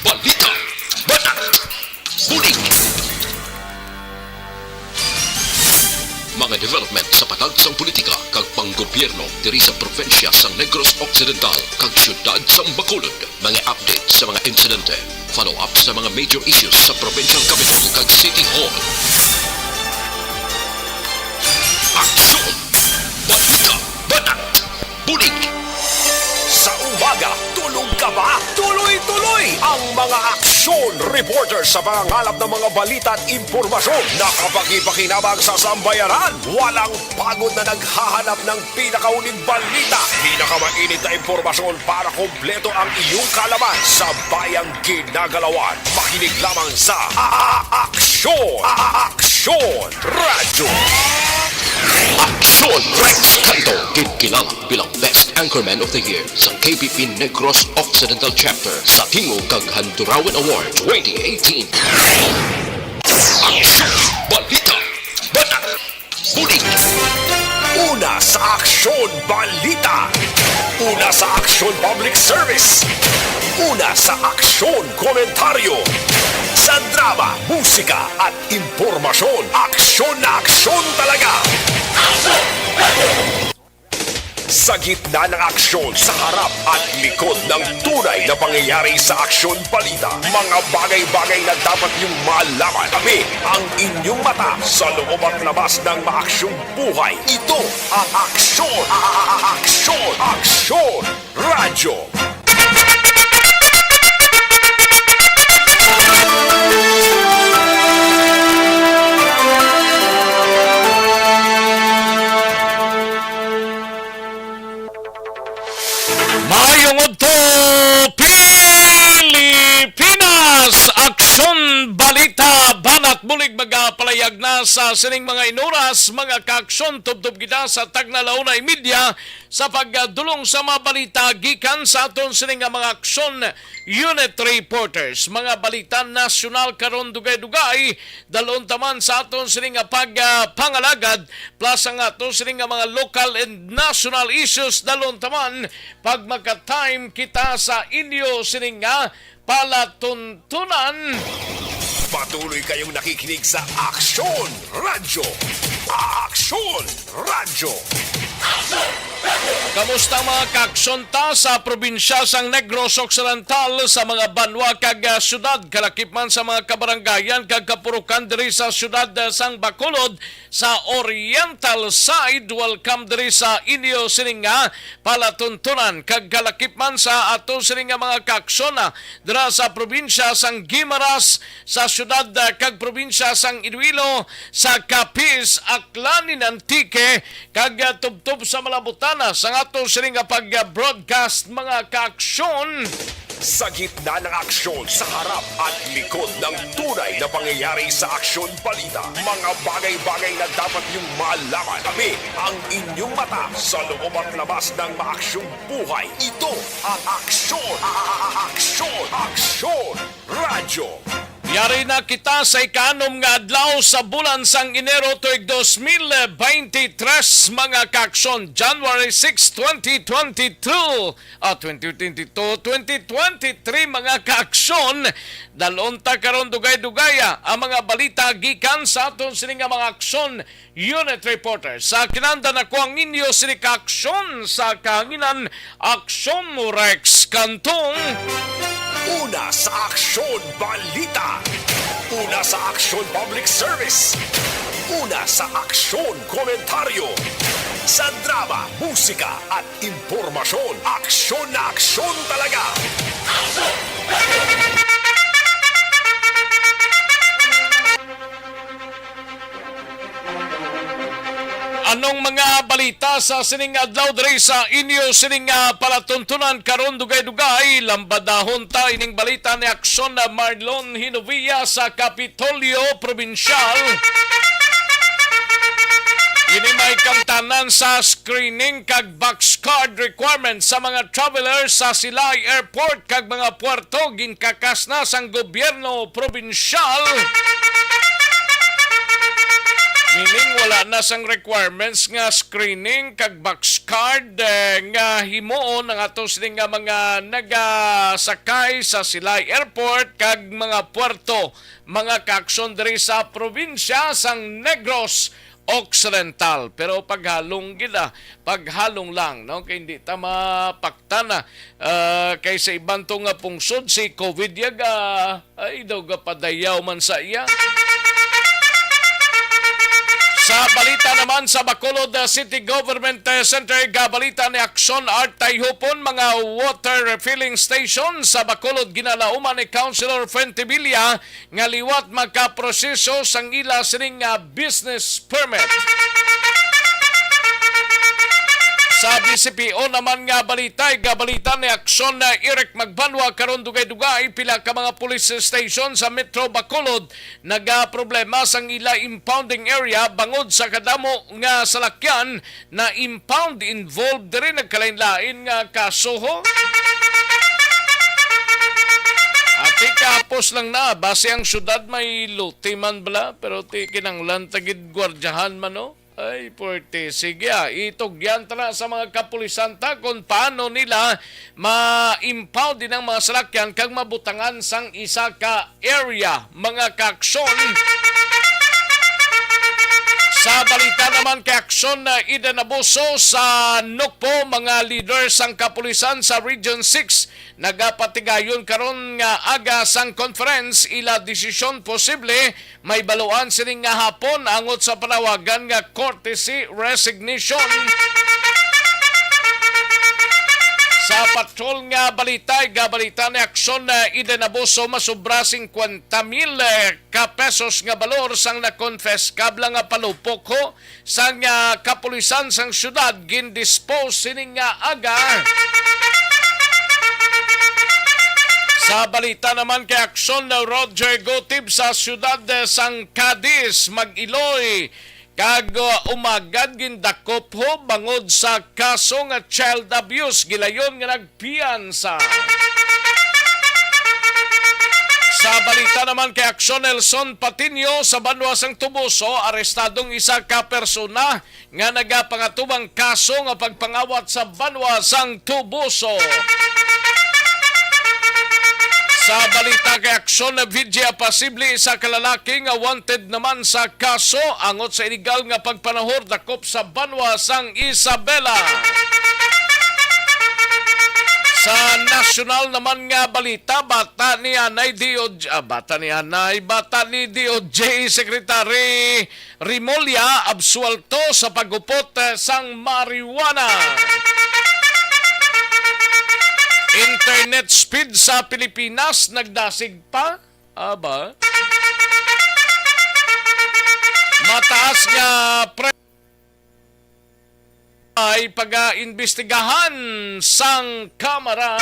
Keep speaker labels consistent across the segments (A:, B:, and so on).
A: balita, banat, huling. Mga development sa patagsang politika kag panggobyerno diri sa probinsya sa Negros Occidental kag syudad sa Bacolod. Mga update sa mga insidente, follow-up sa mga major issues sa provincial capital kag City Hall. Aksyon! Balita! Banat! Bulig!
B: Sa umaga, tulog ka ba? Tuloy-tuloy ang mga aksyon reporter sa pangangalap ng mga balita at impormasyon na kapag-ipakinabang sa sambayaran. Walang pagod na naghahanap ng pinakauling balita. Pinakamainit na impormasyon para kompleto ang iyong kalaman sa bayang ginagalawan. Makinig lamang sa Aksyon! Aksyon Radyo!
A: Aksyon Rex Canto kinkilala bilang Best Anchorman of the Year sa KBP Negros Occidental Chapter sa Tingog kag Handurawan Award 2018. Aksyon! Balita! Banat! Huling!
B: Una sa Aksyon Balita. Una sa Aksyon Public Service. Una sa Aksyon Komentaryo. Sa drama, musika at impormasyon. Aksyon na aksyon talaga. Sa gitna ng aksyon, sa harap at likod ng tunay na pangyayari sa Aksyon Balita, mga bagay-bagay na dapat niyong malaman. Kami ang inyong mata sa loob at labas ng maaksyong buhay. Ito ang Aksyon! Aksyon! Aksyon! Radyo!
C: Mayong udto Pilipinas! Aksyon Balita Banat Bulig magapalayag na sa sining mga inuras, mga kaaksyon tubtub kita sa Tagnalaunay Media sa pagdulong sa mga balita gikan sa aton sining mga aksyon unit reporters. Mga balita nasyonal karon dugay-dugay dalon taman sa aton sining pagpangalagad plus ang aton sining mga local and national issues dalon taman pag magka-time kita sa inyo sining palatuntunan.
B: Patuloy kayong nakikinig sa Aksyon Radyo. Aksyon Radyo.
C: Kamusta mga kaaksyon ta sa probinsya sang Negros Occidental sa mga banwa kag syudad kalakip man sa mga kabaranggayan kag kapurukan diri sa syudad sang Bacolod sa oriental side. Welcome diri sa inyo sininga palatuntunan kag kalakip man sa ato sininga mga kaaksyon dira sa probinsya sang Guimaras sa syudad kag probinsya sang Iloilo sa Capiz, Aklan, Antique kag tubtub sa Malabutana sa ato sininga pag-broadcast mga kaaksyon.
B: Sa gitna ng aksyon, sa harap at likod ng tunay na pangyayari sa Aksyon Balita, mga bagay-bagay na dapat niyong malaman. Kami ang inyong mata sa loob at labas ng maaksyong buhay. Ito ang Aksyon! Aksyon! Aksyon! Radyo!
C: Yari na kita sa ikanom nga adlaw sa bulan sang Enero tuig 2023 mga kaaksyon. January 6, 2022 2023 mga kaaksyon. Dalonta karon dugay-dugaya ang mga balita gikan sa aton sining mga aksyon unit reporter. Sa kinanda na ko ang inyo sini kaaksyon sa kahanginan Aksyon Rex Kantong.
B: Una sa Aksyon Balita. Una sa Aksyon Public Service. Una sa Aksyon Komentaryo. Sa drama, musika at impormasyon. Aksyon na aksyon talaga.
C: Anong mga balita sa sining adlaw diri sa inyo sining palatuntunan karon dugay-dugay lambadahon ta ining balita ni Aksyon na Marlon Hinovia sa Kapitolyo Provincial. Ini may kamtanan sa screening kag box card requirements sa mga travelers sa Silay Airport kag mga puerto ginkakas na sang gobyerno probinsyal. Meaning wala na sang requirements nga screening kag box card nga himuon ang atos nga mga nagasakay sa Silay Airport kag mga puerto, mga kaaksyon diri sa probinsya sang Negros Occidental. Pero paghalong gila, paghalong lang, no? Kaya hindi ta mapakta na kay sa ibang to nga pungsod si COVID yaga ay daw padayaw man sa iya. Sa balita naman sa Bacolod City Government Center, gabalita ni Aksyon Art Tayhupon mga water refilling station sa Bacolod ginalauman ni Councilor Fuentevilla nga liwat magkaproseso sang ila sining business permit. Sa BCPO naman nga balita, gabalita ni Aksyon na Eric Magbanwa karon dugay-dugay pila ka mga police station sa Metro Bacolod nagaproblema sang ila impounding area bangod sa kadamo nga salakyan na impound involved diri nagkalain-lain nga kaso ho. At kapos lang na, base ang syudad may luti man bala, pero kinanglan tagid gwardyahan man no. Ay, puwerte. Sige, itugyan tala sa mga kapulisanta kung paano nila ma-impound din ang mga salakyan kag mabutangan sang isa ka area, mga kaaksyon. Sa balita naman kay aksyon na idanabuso sa Nukpo, mga leaders sang kapulisan sa Region 6 nagapatigayon karon nga aga sang conference ila desisyon posible may baluan sining nga hapon angot sa panawagan nga courtesy resignation. Sa patrol nga balita, gabalita ni aksyon na idanabuso masubra 50,000 ka pesos nga balor sang na-confess kabla nga palupok ho sang kapulisan sang syudad gindispose sining nga aga. Sa balita naman kay aksyon na Roger Gotib sa syudad sang Cadiz mag-iloy kag umagad gindakop ho bangod sa kaso nga child abuse gilayon nga nagpiyansa. Sa balita naman kay aksyon Nelson Patinio sa Banwa sang Tubuso arestadong isa ka persona nga nagapangatubang kaso nga pagpangawat sa Banwa sang Tubuso. Sa balita kay aksyon na vidya pasible sa kalalaki nga wanted naman sa kaso angot sa illegal nga pagpanahor dakop sa Banwa sang Isabela. Sa nasyonal naman nga balita, bata ni DOJ Secretary Rimolya absuelto sa pagupot sang marijuana. Internet speed sa Pilipinas nagdasig pa? Aba? Mataas nga ay pag-iimbestigahan sang Kamara.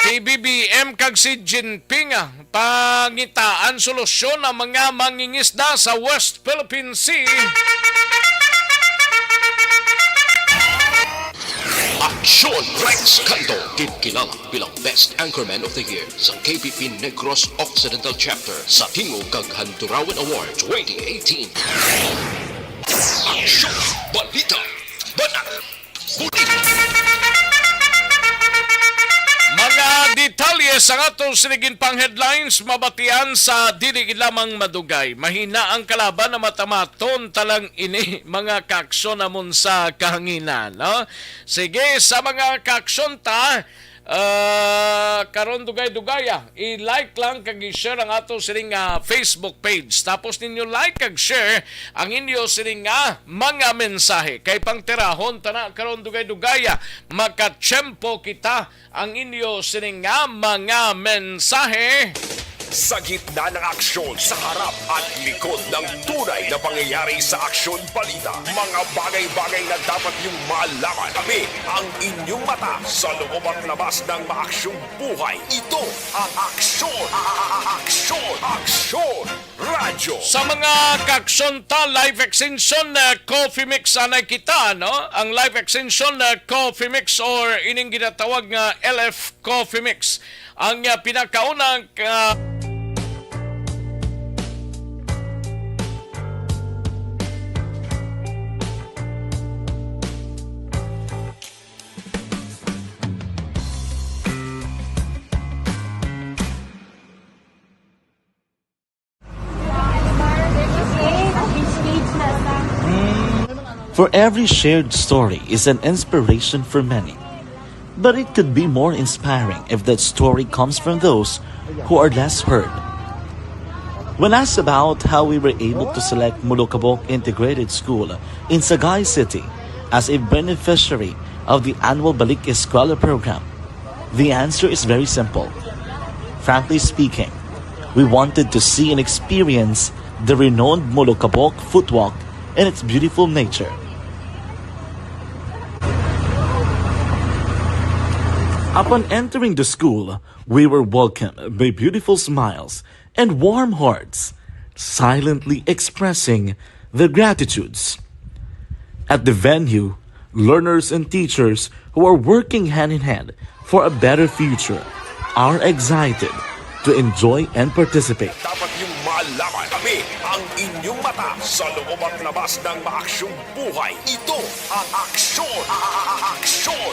C: PBBM kag si Jinping pangitaan solusyon ang mga mangingisda sa West Philippine Sea.
A: Aksyon Rex Canto, kinala bilang Best Anchorman of the Year sa KPP Negros Occidental Chapter sa Tingog kag Handurawan Award 2018. Aksyon, balita, banat, bulit.
C: Mga detalye sa atong sinigin pang headlines mabatian sa dili lamang madugay. Mahina ang kalaban na matamaton talang ini mga kaaksyon namon sa kahanginan. No? Sige, sa mga kaaksyon ta, karon dugay-dugaya, i-like lang kag i-share ang ato sining Facebook page. Tapos ninyo like kag share ang inyo sining mga mensahe. Kay pangtirahon tana karon dugay-dugaya, makatsyempo kita ang inyo sining mga mensahe.
B: Sa gitna ng aksyon, sa harap at likod ng tunay na pangyayari sa Aksyon Balita, mga bagay-bagay na dapat niyong malaman. Kami ang inyong mata sa loob at labas ng maaksyong buhay. Ito ang Aksyon! Aksyon! Aksyon! Radyo!
C: Sa mga kaaksyon ta, live extension coffee mix anay kita, no? Ang live extension coffee mix or ining ginatawag nga LF Coffee Mix. Ang pinakaunang
D: For every shared story is an inspiration for many. But it could be more inspiring if that story comes from those who are less heard. When asked about how we were able to select Mulukabok Integrated School in Sagay City as a beneficiary of the annual Balik Eskwela program, the answer is very simple. Frankly speaking, we wanted to see and experience the renowned Mulukabok footwalk in its beautiful nature. Upon entering the school, we were welcomed by beautiful smiles and warm hearts, silently expressing their gratitudes. At the venue, learners and teachers who are working hand in hand for a better future are excited to enjoy and participate.
B: Dapat yung malaman kami ang inyong mata sa loob at labas ng maaksyong buhay. Ito ang Aksyon!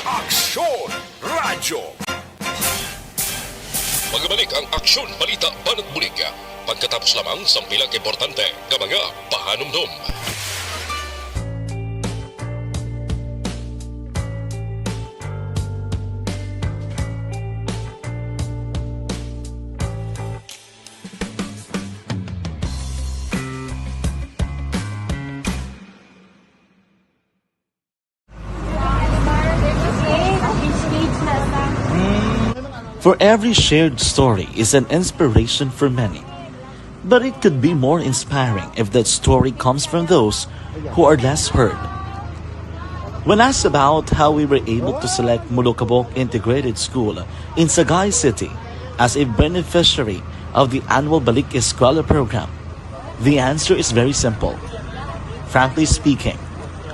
B: Aksyon! Radyo!
A: Magbalik ang Aksyon Balita Banat Bulig. Pagkatapos lamang sa pilang importante ng mga pahanumdum.
D: For every shared story is an inspiration for many. But it could be more inspiring if that story comes from those who are less heard. When asked about how we were able to select Mulukabok Integrated School in Sagay City as a beneficiary of the annual Balik Eskwela program, the answer is very simple. Frankly speaking,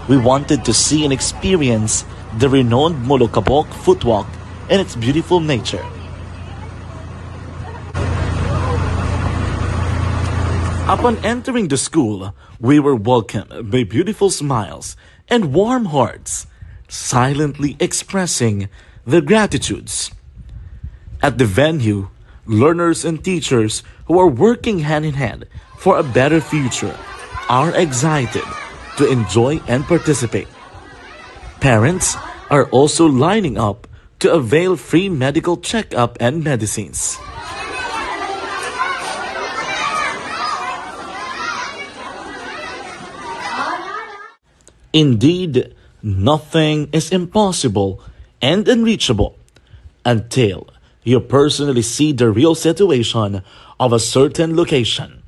D: we wanted to see and experience the renowned Mulukabok footwalk in its beautiful nature. Upon entering the school, we were welcomed by beautiful smiles and warm hearts, silently expressing their gratitudes. At the venue, learners and teachers who are working hand in hand for a better future are excited to enjoy and participate. Parents are also lining up to avail free medical checkup and medicines. Indeed, nothing is impossible and unreachable until you personally see the real situation of a certain location.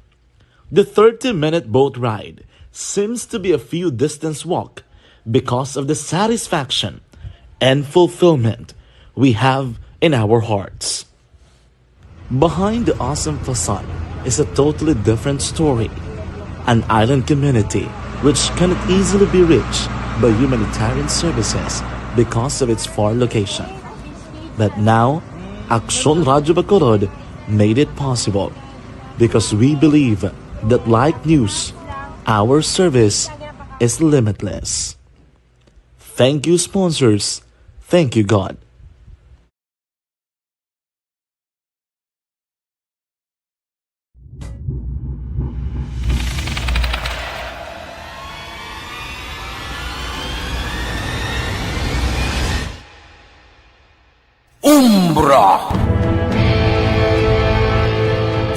D: The 30-minute boat ride seems to be a few distance walk because of the satisfaction and fulfillment we have in our hearts. Behind the awesome facade is a totally different story. An island community which cannot easily be reached by humanitarian services because of its far location. But now, Aksyon Radyo Bacolod made it possible because we believe that like news, our service is limitless. Thank you, sponsors. Thank you, God.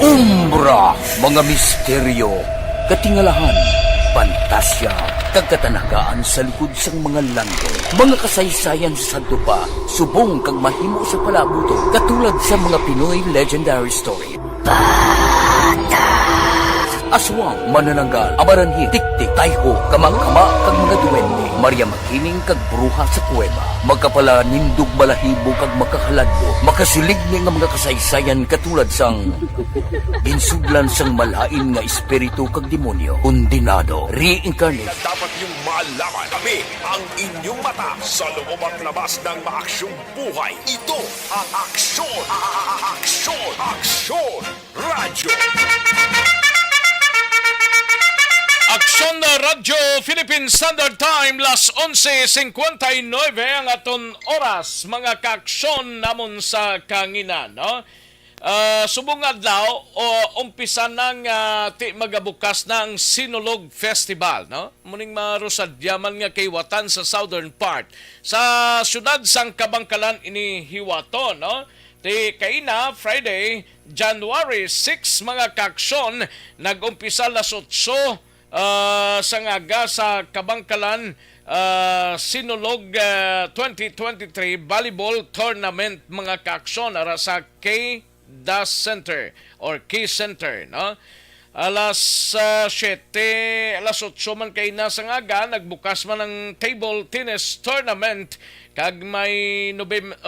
E: Umbra, mga misteryo, katingalahan, pantasya, kagkatanagaan sa likod sang mga lando, mga kasaysayan sa dupa, subong kag mahimo sa palabuto, katulad sa mga Pinoy legendary story. Aswang, manananggal, amaranhi, tiktik, tayho, kamang-kama, kag mga duwende, Maria Makining kag bruha sa kuweba, magkapala nindog balahibo kag makahaladlo, makasilig ni nga mga kasaysayan katulad sang ginsudlan sang malain nga espiritu kag demonyo, kondinado, reincarnate.
B: Dapat yung malaman kami ang inyong mata sa loob at labas ng maaksyong buhay. Ito ang Aksyon! Aksyon! Radyo!
C: Aksyon na Radyo Philippine Standard Time, las 11:59 ang aton oras, mga kaaksyon namon sa kanginan, no? subong adlaw o umpisa nang ti magabukas ng Sinulog Festival, no? Muning marusadyaman nga kaywatan sa southern part. Sa syudad sang Kabangkalan ini hiwato, no? Ti kaina Friday, January 6 mga kaaksyon nagumpisa las 8 sa ngaga sa Kabangkalan Sinulog 2023 Volleyball Tournament mga kaaksyon ara sa Das Center or Key Center, no? Alas 7, alas 8 man kay nasa ngaga, nagbukas man ang table tennis tournament kag may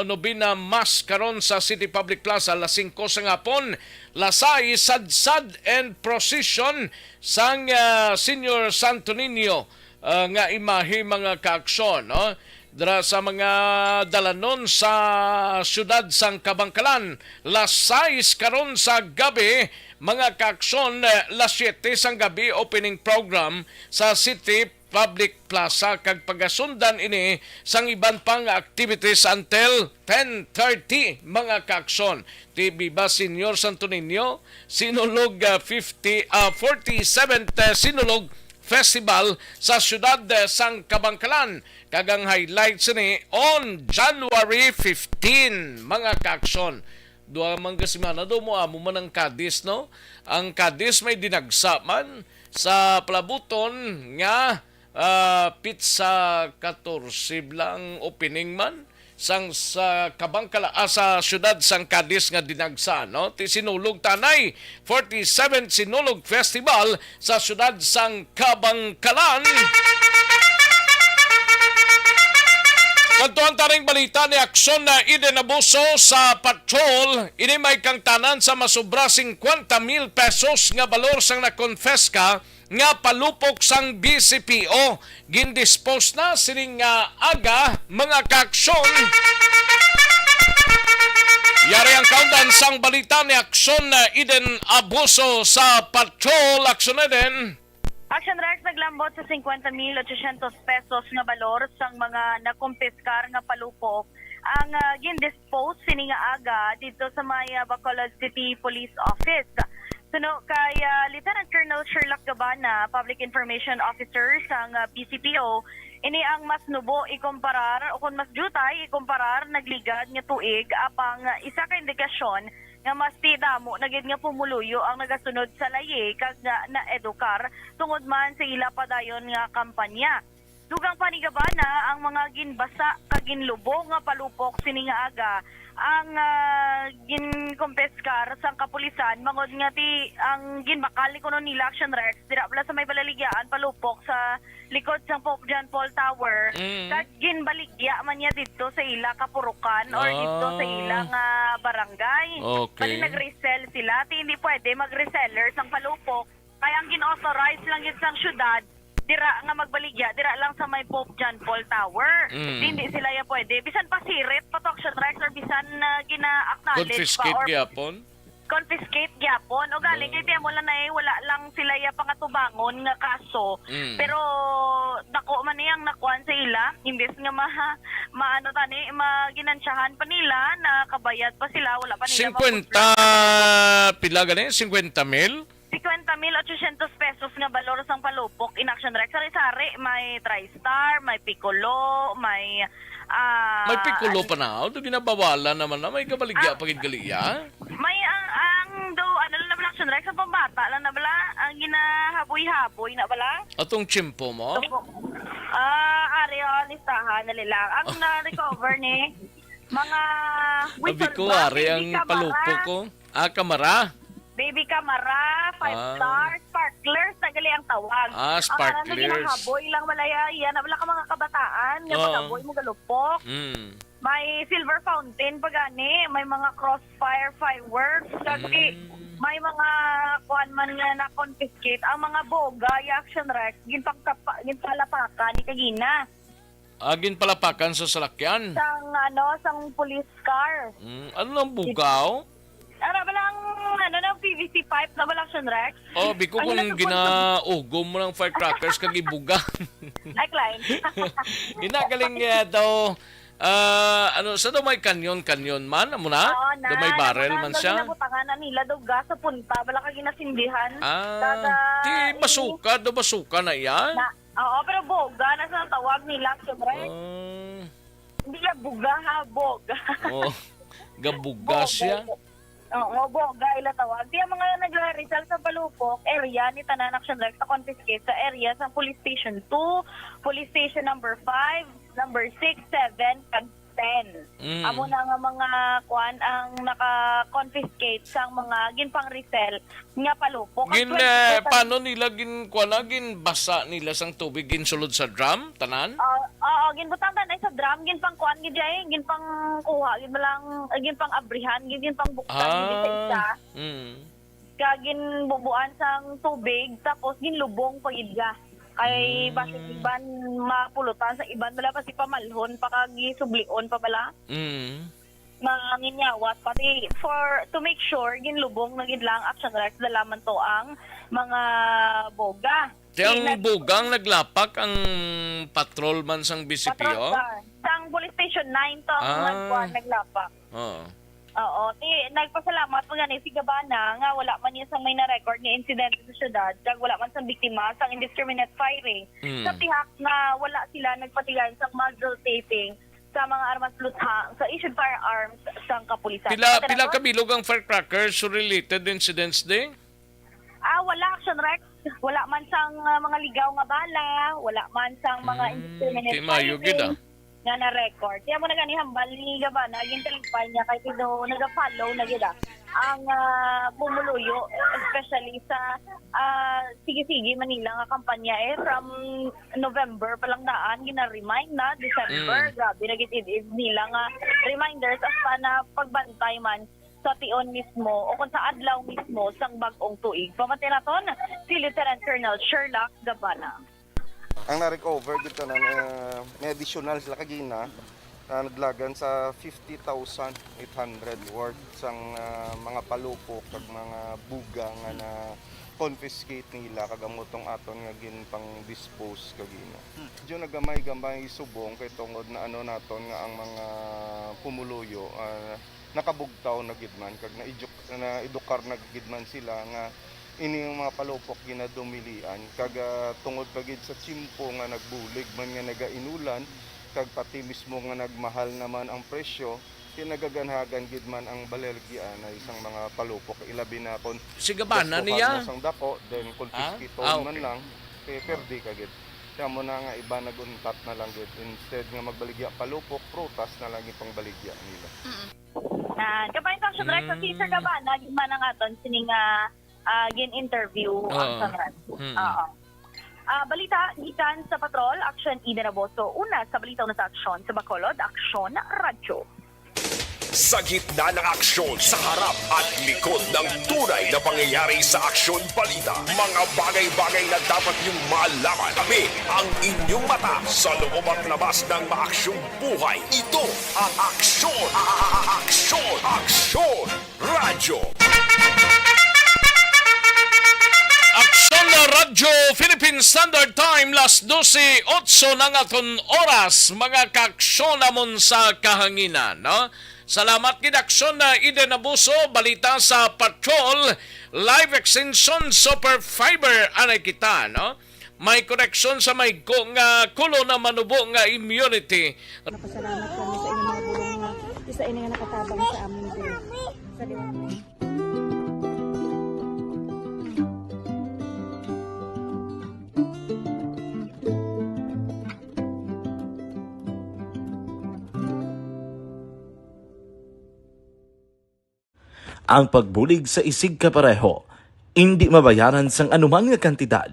C: nobina mas karon sa City Public Plaza alas 5 sa ngapon. Lasay, sadsad and procession sang Senior Santo Niño nga imahe mga kaaksyon, no? Dara sa mga dalanon sa siyudad sang Kabangkalan, las 6 karon sa gabi, mga kaaksyon, las 7 sang gabi opening program sa City Public Plaza kag pagasundan ini sang iban pang activities until 10:30 mga kaaksyon. Ti Viva Senior Santo Niño, Sinulog 47th Sinulog Festival sa siyudad sang Kabangkalan. Kagang highlights ni on January 15 mga kaaksyon. Dua mangga semana do mo amo man ang Cadiz, no? Ang Cadiz may dinagsa man sa palabuton nga pizza 14 lang opening man sang sa Kabangkalan sa siyudad sang Cadiz nga dinagsa, no? Ti Sinulog Tanay 47th Sinulog Festival sa siyudad sang Kabangkalan. Kantuan taring balita ni aksyon na idinabuso sa patrol, ini may kangtanan sa masobra 50,000 pesos nga balor sang nakonfeska nga palupok sang BCPO. Gindispose na sining aga mga kaaksyon. Yari ang kaundan sang balita ni aksyon na idinabuso sa patrol. Aksyon na din.
F: Action Rex naglambot sa 50,800 pesos nga balor sang mga nakumpiskar nga palupok ang gindispose sini nga aga dito sa may Bacolod City Police Office. Suno kay Lieutenant Colonel Sherlock Gabana, Public Information Officer sang BCPO, ini ang mas nubo ikumparar o kung mas jutay ikumparar nagligad nga tuig apang isa ka indikasyon nga mas tidamo nagid nga pumuluyo ang nagasunod sa laye kag na edukar tungod man sa ila padayon nga kampanya. Dugang panigabana ang mga ginbasa kag ginlubong nga palupok sini nga aga ang ginkompeskar sang kapulisan mangod nga ti ang ginbakal ni kuno nila Action Rex dira pala sa may balaligyan palupok sa likod sang Pope John Paul Tower kag ginbaligya man niya dito sa ila kapurukan or dito sa ila nga barangay.
C: Okay.
F: Pali nag-resell sila ti hindi pwede mag-reseller sang palupok kaya ang gin-authorize lang yun sang syudad dira nga magbaligya, dira lang sa may Pope John Paul Tower. Hindi sila ya pwede. Bisan pa sirit, pa Action Rex, or bisan gina-acknowledge pa.
C: Confiscate
F: Or
C: gyapon.
F: confiscate gyapon. O galing, kaya mo lang na wala lang sila ya pangatubangon nga kaso. Pero dako man niyang nakuan sa ila, imbes nga maano tani, maginansyahan pa nila, nakabayad pa sila, wala pa nila
C: 50 pila gani? 50,000?
F: 50,800 pesos nga balor sang palupok in Action Rex. Sari-sari, may TriStar, may Piccolo, may
C: May Piccolo pa na. Do ginabawalan naman na may kabaligya pagid galiya.
F: may ang do ano lang na bala Action Rex ang pambata lang na bala ang ginahaboy-haboy na bala.
C: Atong chimpo mo.
F: Ari listahan na nila. Ang na-recover ni mga
C: Sabi ko, ari ang palupo ko. Kamara.
F: Baby Camara, 5-star, sparklers, nagali ang tawag.
C: Sparklers.
F: Ang ginahaboy lang malaya, yan. Wala ka mga kabataan, nga magaboy mo galupok. May silver fountain pagani, may mga crossfire fireworks, kasi may mga kuan man nga na-confiscate. Ang mga boga, Action Rex, ginpalapakan ni Kagina.
C: Agin palapakan sa salakyan.
F: Sang police car.
C: Ano nang bugaw?
F: Ara balang ng PVC pipe na bala Action Rex.
C: Biko kung ginaugom mo ng firecrackers kag ibuga.
F: Ay, Klein.
C: Ginagaling daw Ano sa may kanyon man amo na?
F: Oo,
C: Do may barrel man siya.
F: Ginabutangan nila daw gas sa punta, wala ka ginasindihan.
C: Di basuka na yan.
F: Oo, pero boga na sa tawag nila, siyempre. Hindi ka buga ha, boga.
C: Gabuga siya.
F: Oo, boga ila tawag. Di ang mga nagre-result sa Palupok area ni Tanan Action Direct sa confiscate sa area sa Police Station 2, Police Station number 5, number 6, 7, kag 10. Amo na nga mga kuan ang naka-confiscate sang mga ginpang resell nga Palupok.
C: Paano nila basa nila sang tubig ginsulod sa drum tanan?
F: Oo, ginbutang tanay sa drum, ginpang kuan gid ay, ginpang kuha, ginpang abrihan, ginpang buksan gid sa isa. Kagin bubuan sang tubig tapos ginlubong pagidga. Kay bakit iban mapulutan sa iban wala pa si pamalhon pakagisublion pa bala. Manginyawas pati for to make sure ginlubong na gid lang action direct dalaman to ang mga boga.
C: Ang bugang naglapak ang patrolman sang BCPO?
F: Sang police station 9 to ang naglapak. Oo, nagpasalamat po gani si Gabana nga wala man niya sang may na-record nga insidente sa syudad, kag wala man sang biktima sang indiscriminate firing. Sa tihak na wala sila nagpatigan sang muzzle taping sa mga armas lutha sa issued firearms sang kapulisan.
C: Pila kabilog ang firecrackers so related incidents din?
F: Wala action Rex. Wala man sang mga ligaw nga bala, wala man sang mga indiscriminate firing. Nga na-record. Kaya mo na ganihambal ni Gabana, naging talipay niya kahit ito nag-follow na gila ang pumuluyo, especially sa Sige-Sige Manila nga kampanya from November palang daan, gina-remind na December. Grabe, nagitid nila nga reminders as pa na pagbantay man sa tion mismo o kung sa adlaw mismo sang bag-ong tuig. Pamatinaton si Lieutenant Colonel Sherlock Gabana.
G: Ang na-recover dito na may additional sila kagina na naglagan sa 50,800 worth sang mga palupok kag mga buga nga na confiscate nila kagamotong aton nga ginpang dispose kagina. Medyo nagamay-gamay subong kay tungod na ano naton nga ang mga pumuluyo nakabugtaw na gidman kag na-edukar na gidman sila nga ini yung mga palupok ginadumilian kag tungod pagid sa tsimpo nga nagbulig man nga nagainulan kag pati mismo nga nagmahal naman ang presyo kinagaganhagan gid man ang balergian na isang mga palupok ilabi na kon
C: si Gabana niya
G: sang dako then confiscate man lang kay perdi kagid kaya mo na nga iba naguntat na lang gid instead nga magbaligya palupok prutas na lang ipang baligya nila.
F: Kapay sa direct sa Sir Gabana gid man ang aton sining gin-interview ang sanran. Balita gikan sa Patrol, Action Ida Naboso. Una sa balita na sa aksyon sa Bacolod, Aksyon Radyo.
B: Sa gitna ng aksyon, sa harap at likod ng tunay na pangyayari sa Aksyon Balita, mga bagay-bagay na dapat niyong malaman. Kami ang inyong mata sa loob at labas ng maaksyong buhay. Ito ang Aksyon! Aksyon! Aksyon! Radyo!
C: Aksyon na Radyo Philippine Standard Time las 12:08 ng aton oras mga kaaksyon namon sa kahanginan no. Salamat gid aksyon na Ida Nabuso balita sa Patrol live extension super fiber anay kita no. May connection sa may nga kulo na manubo nga immunity.
H: Napasalamat kami sa inyong mga bulong nga isa ini nga nakatabang sa amin din. Sa
D: Ang pagbulig sa isig kapareho, hindi mabayaran sang anuman nga kantidad.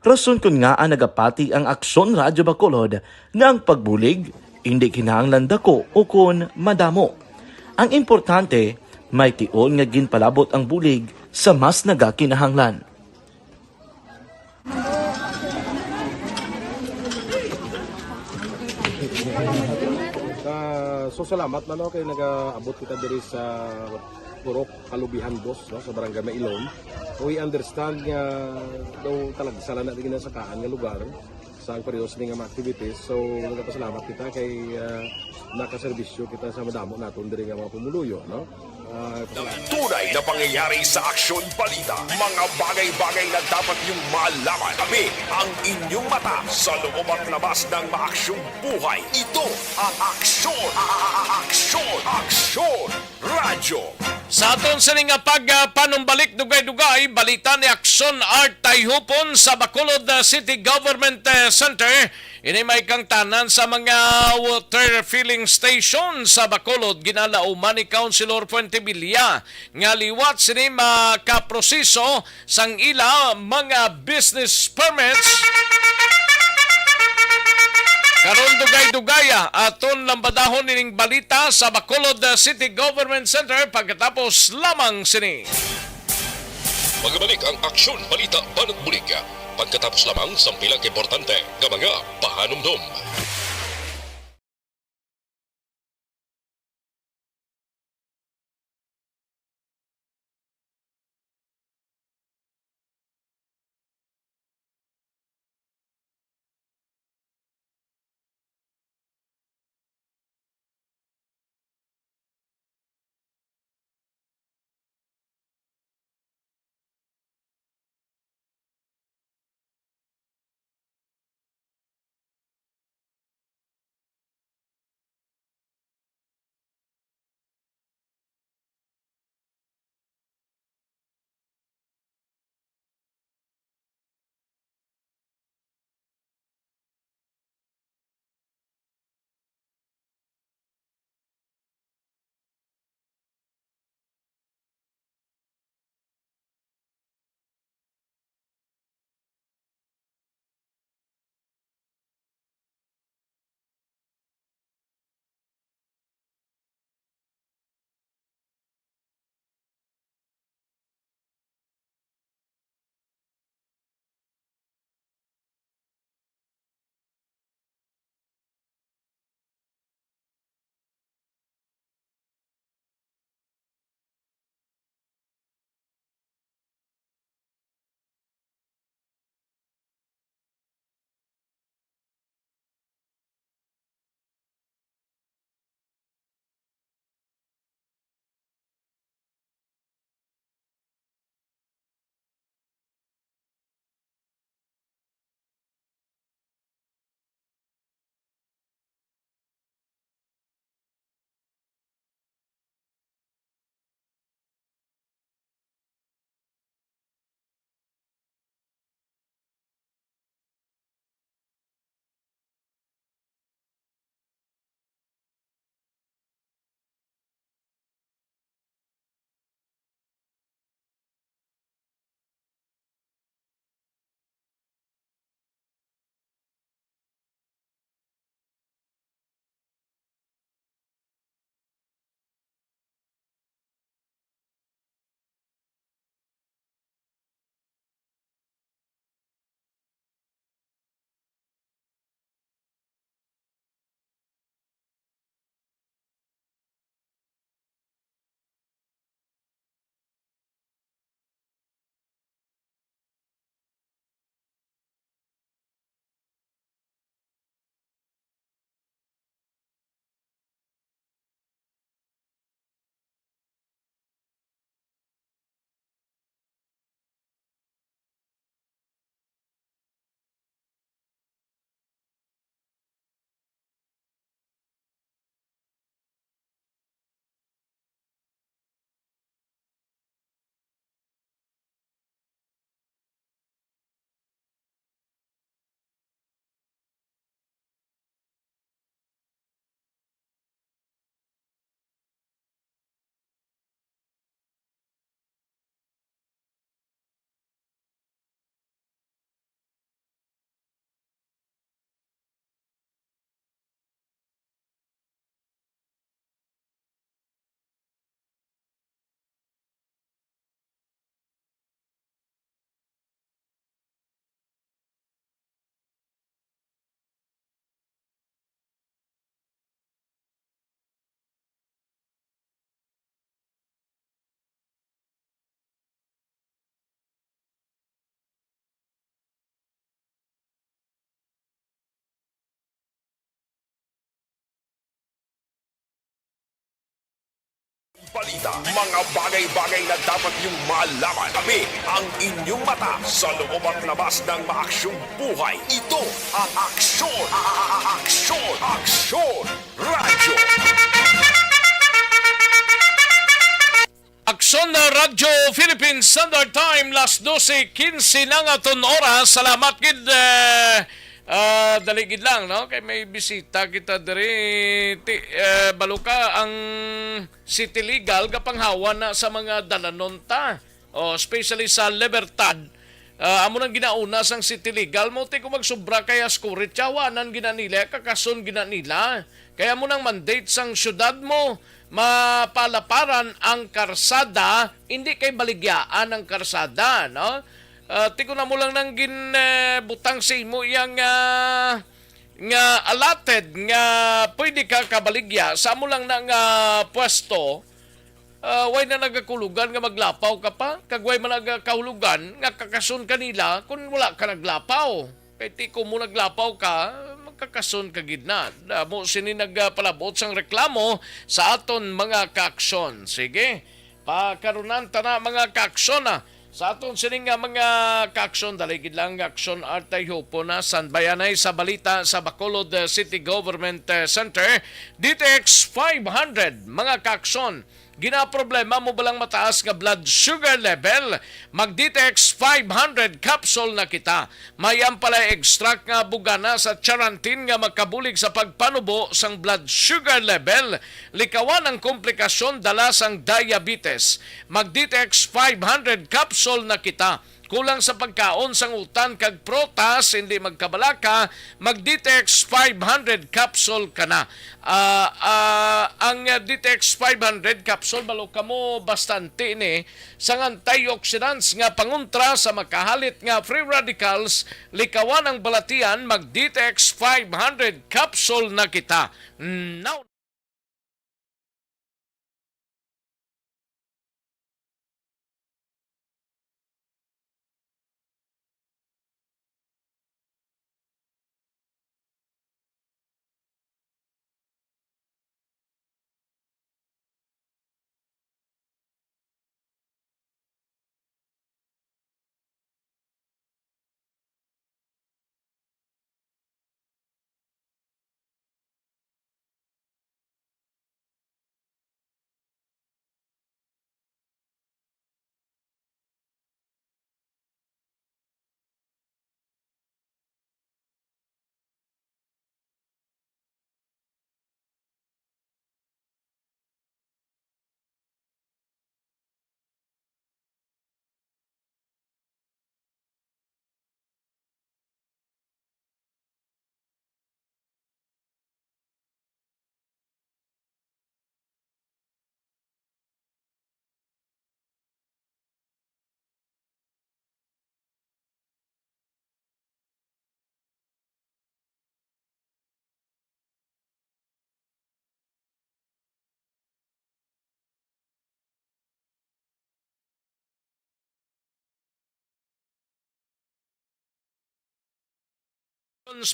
D: Rason kun nga ang nagapati ang Aksyon Radyo Bacolod nga ang pagbulig, hindi kinahanglan dako o kun madamo. Ang importante, may tion nga ginpalabot ang bulig sa mas nagakinahanglan.
I: So salamat man kay nagaabot kita diri sa Purok Kalubihan Boss no, sa Barangay Mailon. We understand nga daw talaga sala na din sa kaan nga lugar sa periodo sa mga activities. So nagpasalamat kita kay nakaserbisyo kita sa madamo naton diri nga mga pumuluyo, no?
B: Tunay na pangyayari sa Aksyon Balita. Mga bagay-bagay na dapat niyong malaman. Kami ang inyong mata sa loob at labas ng maaksyong buhay. Ito ang Aksyon! Aksyon! Aksyon! Radyo!
C: Sa aton sa nga panumbalik dugay-dugay, balita ni Aksyon Art Tayhupon sa Bacolod City Government Center. Ini may kang tanan sa mga water filling station sa Bacolod. Ginalauman ni Councilor Fuentevilla nga liwat sini makaproseso sang ila mga business permits. Karon dugay-dugaya aton lambadahon nining balita sa Bacolod City Government Center pagkatapos lamang sini.
A: Magbalik ang Aksyon Balita Banat Bulig. Pagkatapos lamang sa pilang importante nga mga pahanumdum.
B: balita, mga bagay-bagay na dapat niyong malaman. Kami ang inyong mata sa loob at labas ng maaksyong buhay. Ito ang Aksyon! Aksyon! Aksyon! Radyo!
C: Aksyon na Radyo Philippines Standard Time, las 12:15 na nga ton oras. Salamat gid daligid lang, no? Kay may bisita kita diri baluka ang City Legal kapanghawa na sa mga dalanonta. Especially sa Libertad. Amo nang ginauna sang City Legal mo ti ko magsubra kaya skurit yawanan ginanila kakason ginanila. Kaya mo nang mandate sang syudad mo mapalaparan ang karsada, hindi kay baligyaan ang karsada, no? Tiko na mo lang nang ginbutang sa imo yang nga allotted nga pwede ka kabaligya sa mo lang nang pwesto. Way na nagakulugan nga maglapaw ka pa, kagway man nagakahulugan nga kakason kanila kung wala ka naglapaw. Kay tiko mo naglapaw ka, kakason kagid na. Mo sini nagpalabot sang reklamo sa aton mga kaaksyon. Sige, pakarunan ta na mga kaaksyon na. Sa aton sini nga mga kaaksyon, daligid lang aksyon Artay Hupo na sanbayanay sa balita sa Bacolod City Government Center. DTX 500 mga kaaksyon. Ginaproblema mo balang mataas nga blood sugar level, mag-DTX 500 capsule na kita. Mayam pala extract nga bugana sa charantin nga magkabulig sa pagpanubo sang blood sugar level. Likawan ang komplikasyon dala sang diabetes. Mag-DTX 500 capsule na kita. Kulang sa pagkaon sang utan kag protas, hindi magkabalaka, mag-DTX 500 capsule ka na. Ang DTX 500 capsule, balo ka mo bastante ni sang antioxidants nga panguntra sa makahalit nga free radicals, likawan ang balatian, mag-DTX 500 capsule na kita. Now,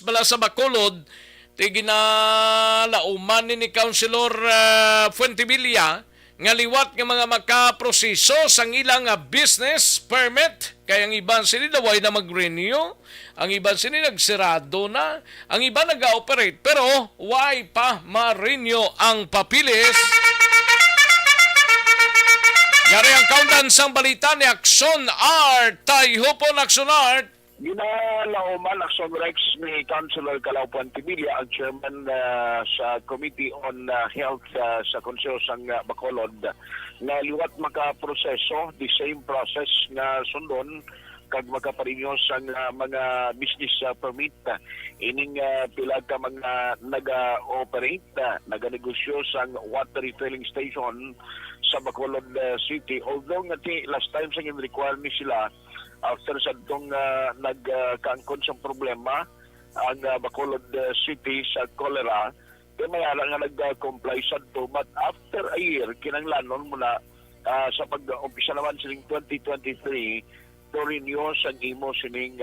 C: bala sa Bacolod, ti ginalauman ni Councilor Fuentevilla nga liwat nga mga makaproseso sang ilang business permit. Kaya ang iban sini daway na mag-renew, ang iban sini nagsirado na, ang iba nag-operate, pero why pa ma-renew ang papilis? Yari ang countdown sang balita ni Aksyon Art. Tayo po ng Aksyon Art.
J: Ginalauman Action Rex ni Councilor Calao Fuentevilla, ang chairman sa Committee on Health sa Konseho sang Bacolod, na liwat makaproseso, the same process na sundon kag makaparinyo sang mga business permit. Ining pila ka mga naga-operate, naga-negosyo sang water refilling station sa Bacolod City. Although nga last time sa require ni sila after sa itong nagkaangkon sa problema ang Bacolod City sa cholera, kaya mayala nga nag-comply sa ito. But after a year, kinanglanon muna sa pag-umpisa naman sining 2023 to renew sa imo sining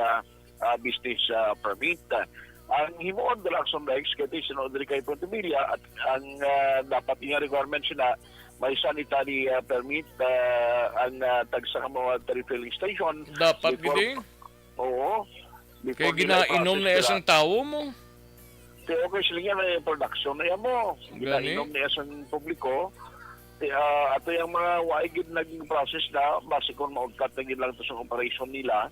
J: business permit. Ang himuon de Action Rex kaya sinodri kay Fuentevilla at ang dapat nga requirement sila may sanitary permit ang tagsa ng mga refilling station.
C: Dapat
J: Before-
C: gidi.
J: Oo.
C: Kaya
J: Before nila
C: ginainom
J: i-process
C: na
J: nila.
C: isang tao mo.
J: Kaya okay sila nga na production na yan mo.
C: Gani?
J: Ginainom na isang publiko. Ato yung mga waigid naging process na base kung maugkat na lang ito sa operation nila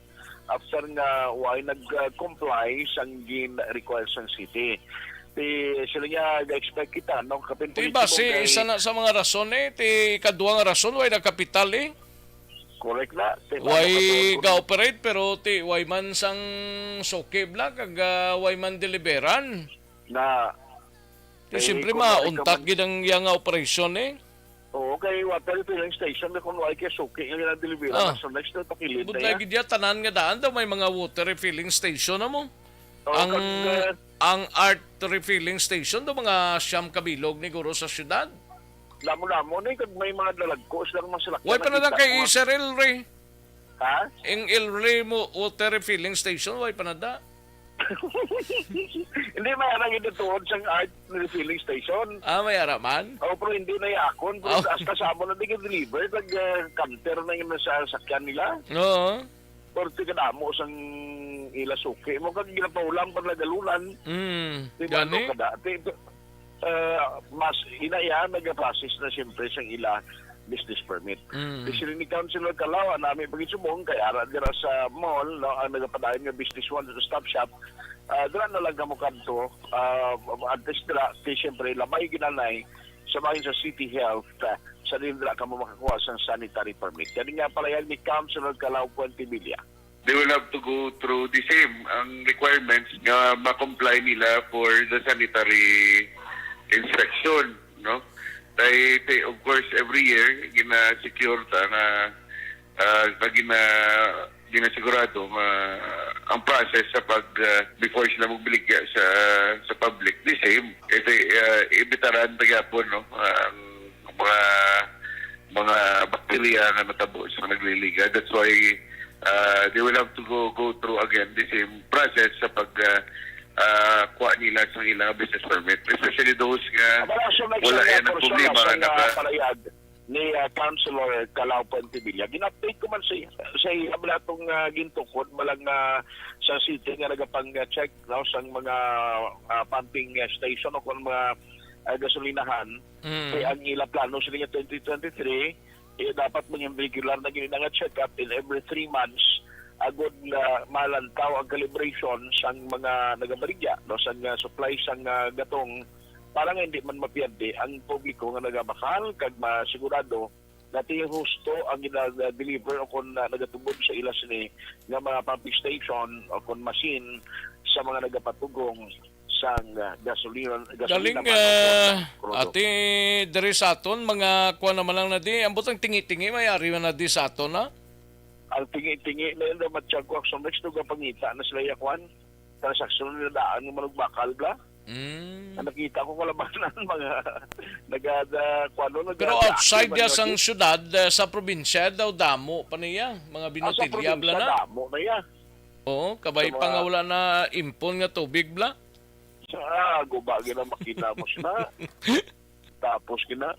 J: after nga why nag-comply sa gin-require sa city. Sila nga expect kita no kapin
C: Ti base isa na sa mga rason ti ikaduha nga rason way na kapital
J: correct na.
C: Way ga-operate pero ti way man sang soke bla kag way man deliveran.
J: Na
C: Ti simple mauntat gid ang yang operation
J: Oo, kay water filling station na kung why kay suki yung na-deliver so next na pakilid
C: Bud
J: na
C: lagi dia tanan nga daan daw may mga water refilling station na mo.
J: Oo,
C: Ang art refilling station do mga siyam kabilog ni guro sa syudad.
J: Lamo-lamo na kag may mga dalagkos lang masalakyan.
C: Way pa na lang kay Israel Ray.
J: Ha?
C: Ang El Rey mo water refilling station way pa na da.
J: Hindi may arang ito tuod sa art refilling station.
C: May araman.
J: O pero hindi na yakon. Pero hasta sabon na di ka-deliver. Nag-canter na yung sa sakyan nila.
C: Oo.
J: Pero tigadamo sang ila suki. Mo kag ginapaulang pag nagalunan.
C: Gani?
J: Mas inaya nag-process na siyempre sa ila business permit. Sila ni Councilor Calao, namin pag-isubong, kaya dira sa mall, no, ang nagapadayon nga business one sa stop shop, dira na lang kamo kanto, at least dira, siyempre, labay ginanay, sabahin sa City Health, sa rin dira kamo makakuha sa sanitary permit. Yan nga pala yan ni Councilor Calao Puentevilla.
K: They will have to go through the same ang requirements na ma-comply nila for the sanitary inspection, no? Of course, every year, gina-secure ta na ginasigurado ang process sa before sila magbiligya sa public. The same. Ito, ibitaran tagapon, no? Ang mga bakterya na natabo sa nagliliga. That's why they will have to go through again the same process sa kuha nila sa ilang business permit, especially those wala yan ang problema
J: palayag ni Councilor Calao Puentevilla. Gin-update ko man sa abla itong gintukod malang sa city nga nagapang-check no, sa mga pumping station o kung mga gasolinahan. Kaya ang ila plano sila nga 2023 dapat maging regular na gini nga check-up in every 3 months agod na malantaw ang calibration sang mga nagabaligya no sang supply sang gatong para nga hindi man mapiyerde ang publiko nga nagabakal kag masigurado na ti husto ang gina-deliver o kung nagatubod sa ilas ni nga mga pumping station o kung machine sa mga nagapatugong sang gasolina
C: Galing ati diri sa aton mga kuha naman lang na di ang butang tingi-tingi may ari man na di sa aton na
J: ang tingi-tingi na yun na matsyag ko so next to pangita na sila yakwan transaksyon nila daan ng manugbakal bla nakita ko kalabanan mga
C: pero outside ya sang syudad sa probinsya daw damo pa niya mga binotilya bla na
J: damo na ya
C: oo kabay pa nga wala na impon nga tubig bla
J: gubagi na makina mo siya tapos kina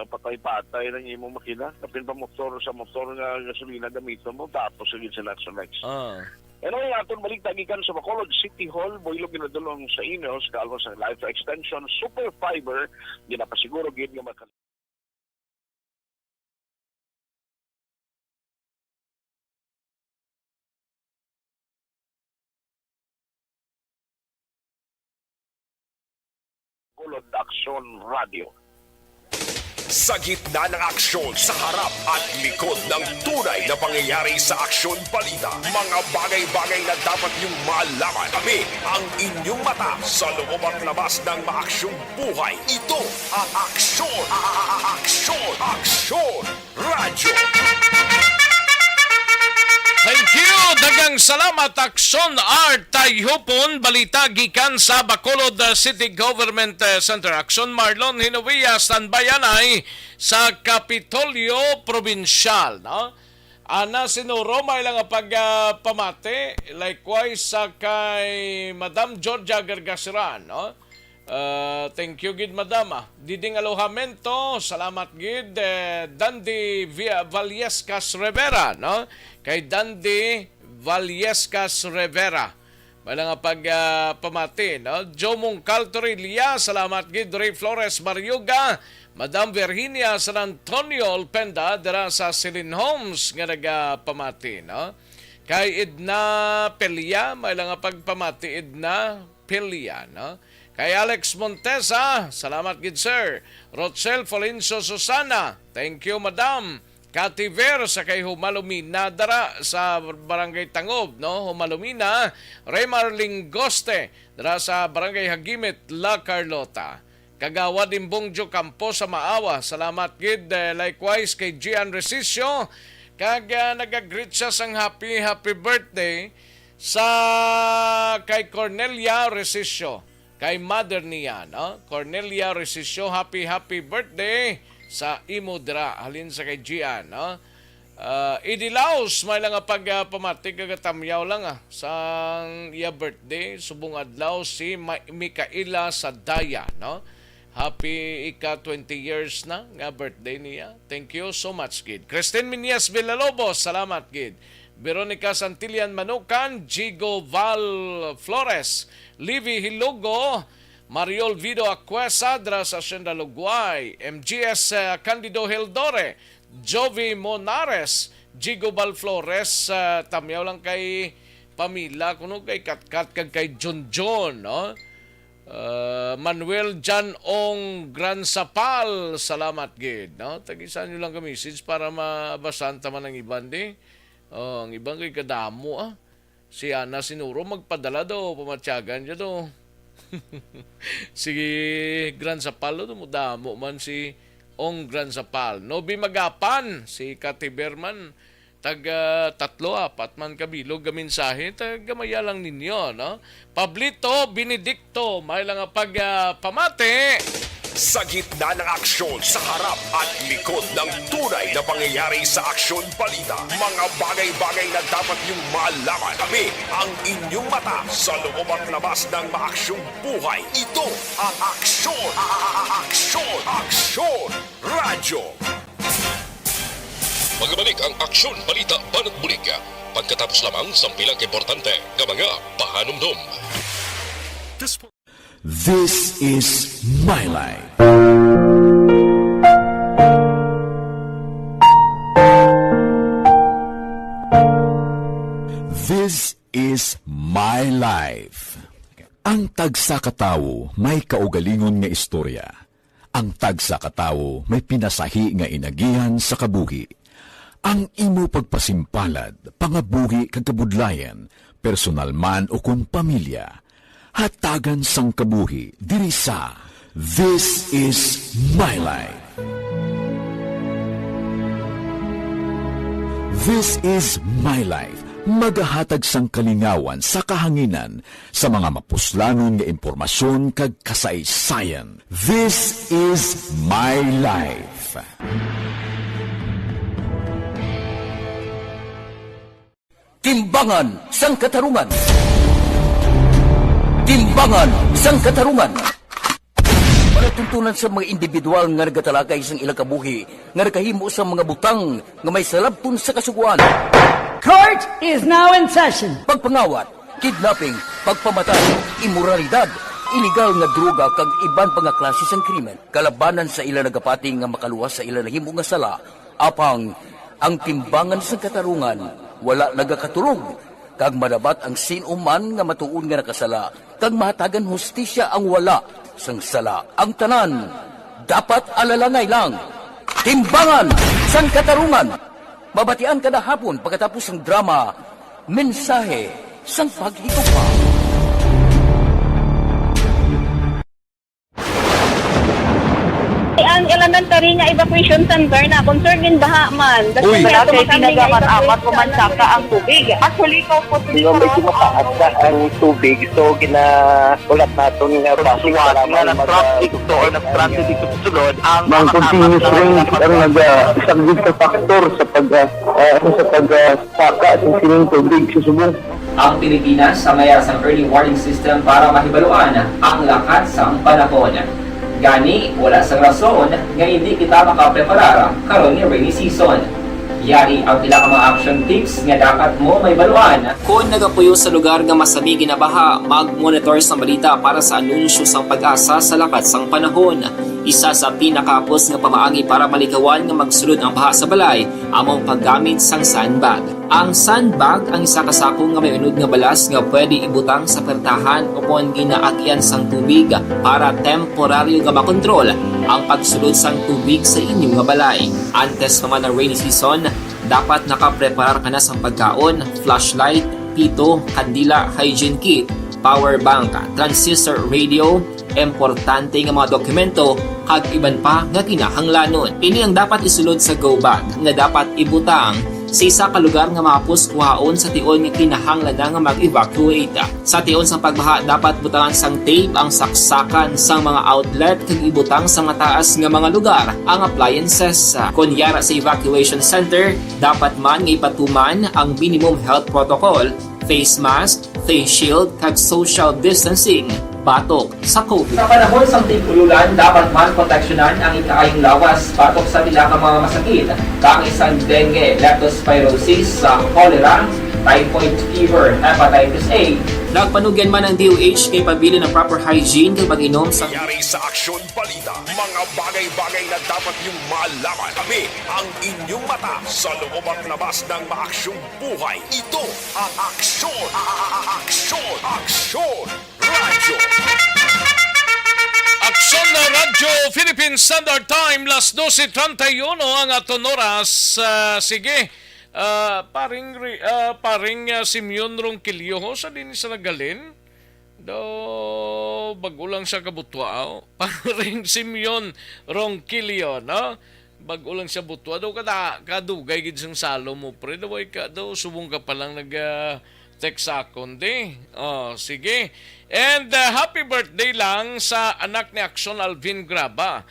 J: patay-patay ng imong makina kapin pa motor sa motor nga gasolina gamito mo tapos agad sila sa next ano yung aton balik tagikan sa Bacolod City Hall boylo ginadulong sa inyo sa kalmo sa Life Extension Super Fiber ginapasiguro gid nga Bacolod Action Radio.
B: Sa gitna ng aksyon, sa harap at likod ng tunay na pangyayari sa Aksyon Balita. Mga bagay-bagay na dapat niyong malaman. Kami ang inyong mata sa loob at labas ng maaksyong buhay. Ito ang Aksyon! Aksyon! Aksyon! Radyo!
C: Thank you! Dagang salamat Aksyon Art Tayhupon balita gikan sa Bacolod City Government Center. Aksyon Marlon Hinuwiya standbayanay sa Kapitolyo Provincial. No? Ana sinuro may lang pagpamate likewise sa kay Madam Georgia Gargasiran. No? Thank you gid madam. Diding alojamento, salamat gid Dandy Vallescas Rivera, no? Kay Dandy Vallescas Rivera. May nga pamati, no? Jomong Caltorilia, salamat gid Ray Flores Mariuga, Madam Virginia San Antonio Alpenda dira sa Silin Homes nga nagapamati, no? Kay Edna Pelia, may nga pagpamati Edna Pelia, no? Kay Alex Montesa, salamat gid sir. Rochelle Folenso Susana, thank you madam. Cathy Ver sa kay Humalumina dara sa Barangay Tangob, no? Humalumina. Raymar Lingoste dara sa Barangay Hagimit, La Carlota. Kagawa din Bongjo Campo sa Maawa, salamat gid. Likewise kay Gian Resisio, kag nag-greet siya sang happy birthday sa kay Cornelia Resisio. Kay mother niya, no? Cornelia Resisio, happy birthday sa imo dira halin sa kay Gian, no? Idilaos may lang pagpamati kagatamyaw lang sa iya birthday subong adlaw si Mikaela Sadaya, no? Happy 20 years na nga birthday niya. Thank you so much, kid. Christine Minias Villalobos, salamat, kid. Veronica Santillan Manukan, Jigo Val Flores, Livy Hilugo, Mariol Vido Aquesa, dra sa Hacienda Luguay, MGS Candido Hildore, Jovi Monares, Jigo Val Flores, tamyaw lang kay Pamila, kuno kay Katkat, kag kay John, no? Manuel Jan Ong Gran Sapal, salamat gid, no? Tagisan nyo lang ka message para mabasan taman ng iban di. Ang ibang kay kadamo Si Ana Sinuro magpadala do, pamatyagan niya do. Si Gran Sapal do, mudamo man si Ong Gran Sapal. Nobi Magapan, si Cathy Berman, taga 3-4 man kabilog gaminsahe, taga maya lang ninyo, no? Pablito Benedicto, may lang pamate.
B: Sa gitna ng aksyon, sa harap at likod ng tunay na pangyayari sa aksyon balita, mga bagay-bagay na dapat niyong malaman. Kami ang inyong mata sa loob at labas ng maaksyong buhay. Ito ang Aksyon! Aksyon! Radyo!
A: Magabalik ang Aksyon Balita Banat Bulig. Pagkatapos lamang sa pilang importante ng mga pahanumdum.
B: This is my life. This is my life. Ang tagsakatawo may kaugalingon nga istorya. Ang tagsakatawo may pinasahi nga inagihan sa kabuhi. Ang imo pagpasimpalad, pangabuhi kag kabudlayan, personal man o kung pamilya, hatagan sang kabuhi diri sa This is my life. This is my life. Magahatag sang kalingawan sa kahanginan sa mga mapuslanon nga impormasyon kag kasaysayan. This is my life.
E: Timbangan sang katarungan. Timbangan sang katarungan. Palatuntunan sa mga individual nga nagatalakay sang ilang kabuhi nga nakahimo sa mga butang nga may salabton sa kasuguan.
L: Court is now in session.
E: Pagpangawat, kidnapping, pagpamatay, imoralidad, iligal nga droga kag iban pa nga klase sang krimen. Kalabanan sa ilang nagapati nga makaluwas sa ilang nahimo nga sala. Apang ang timbangan sang katarungan wala nagakatulog. Kag madabat ang sinuman nga matuon nga nakasala, kag mahatagan hustisya ang wala sang sala. Ang tanan, dapat alalangay lang. Timbangan sang katarungan. Mabatian kada hapon pagkatapos ng drama, mensahe sang paghigugma.
F: ang elementary nga evacuation center na concern din baha man.
M: Uy.
F: Wala kay pinagamat-amat pumansaka ang tubig. Actually, ko po
M: Medyo mataas na ang tubig. So, ulat natin nga pasuwat na nag-traffic to or nag-traffic dito sa sulod. Ang continuous rain ang nag-subject sa factor sa pagsaka at sining tubig sa subong.
N: Ang Pilipinas sa mayroon sa early warning system para mahibaluan ang lakat sa panahon. Gani, wala sa rason nga hindi kita makapreparar karon ni rainy season. Yari ang pila ka mga action tips nga dapat mo may baluan. Kung nagapuyo sa lugar nga masabi ginabaha, mag-monitor sa balita para sa anunsyo sang pag-asa sa lakat sang panahon. Isa sa pinakapos nga pamaagi para malikawan nga magsulod ang baha sa balay, among paggamit sang sandbag. Ang sandbag ang isa kasakong nga may unod nga balas nga pwede ibutang sa pertahan upon ginaagyan sang tubig para temporaryo nga makontrol ang pagsulod sang tubig sa inyong nga balay. Antes naman ng rainy season, dapat nakapreparar ka na sa pagkaon, flashlight, pito, kandila, hygiene kit, power bank, transistor radio, importante nga mga dokumento, kag iban pa nga kinahanglanon. Ini ang dapat isulod sa go bag nga dapat ibutang sa isa ka lugar nga mapos kuhaon sa tion nga kinahanglan nga mag-evacuate. Sa tion sa pagbaha dapat butangan sang tape ang saksakan sang mga outlet kag ibutang sa mga taas nga mga lugar ang appliances. Kunyara sa evacuation center, dapat man nga ipatuman ang minimum health protocol, face mask, face shield kag social distancing. Batok sa COVID. Sa panahon sa tigululan, dapat man proteksyonan ang ikaayong lawas batok sa pila ka mga masakit. Kang isang dengue, leptospirosis, cholera, typhoid fever, hepatitis A. Nagpanugyan man ang DOH kay pabili ng proper hygiene kay pag-inom sa
B: Nangyari sa Aksyon Balita, mga bagay-bagay na dapat niyong malaman. Kami ang inyong mata sa loob at labas ng maaksyong buhay. Ito ang Aksyon! Aksyon! Aksyon! Radyo!
C: Aksyon na Radyo Philippine Standard Time, las 12:31 ang aton oras. Sige, paring Simeon Ronquillo sa din sa nagalin. Bago lang siya kabutwa. Paring Simeon Ronquillo, no? Bago lang siya butwa. Kadugay gid sang salo mo, pre. Daway ka subong ka pa lang text akon di. Sige. And happy birthday lang sa anak ni Aksyon Alvin Graba.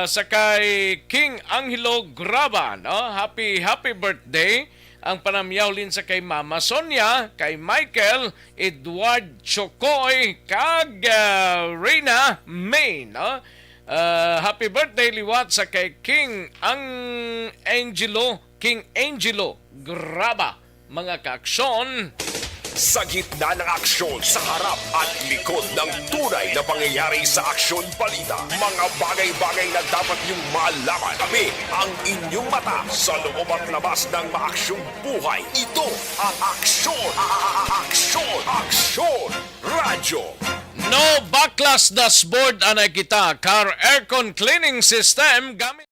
C: Sa kay King Angelo Graba, no? Happy birthday. Ang panamyawlin sa kay Mama Sonia, kay Michael Edward Chocoy, kag Reyna May, no? Happy birthday liwat sa kay King Angelo Graba, mga kaaksyon.
B: Sa gitna ng aksyon, sa harap at likod ng tunay na pangyayari sa Aksyon Balita, mga bagay-bagay na dapat niyong malaman. Kami ang inyong mata sa loob at labas ng maaksyong buhay. Ito ang Aksyon! Aksyon! Aksyon! Radyo!
C: No backlash dashboard anay kita, car aircon cleaning system gamit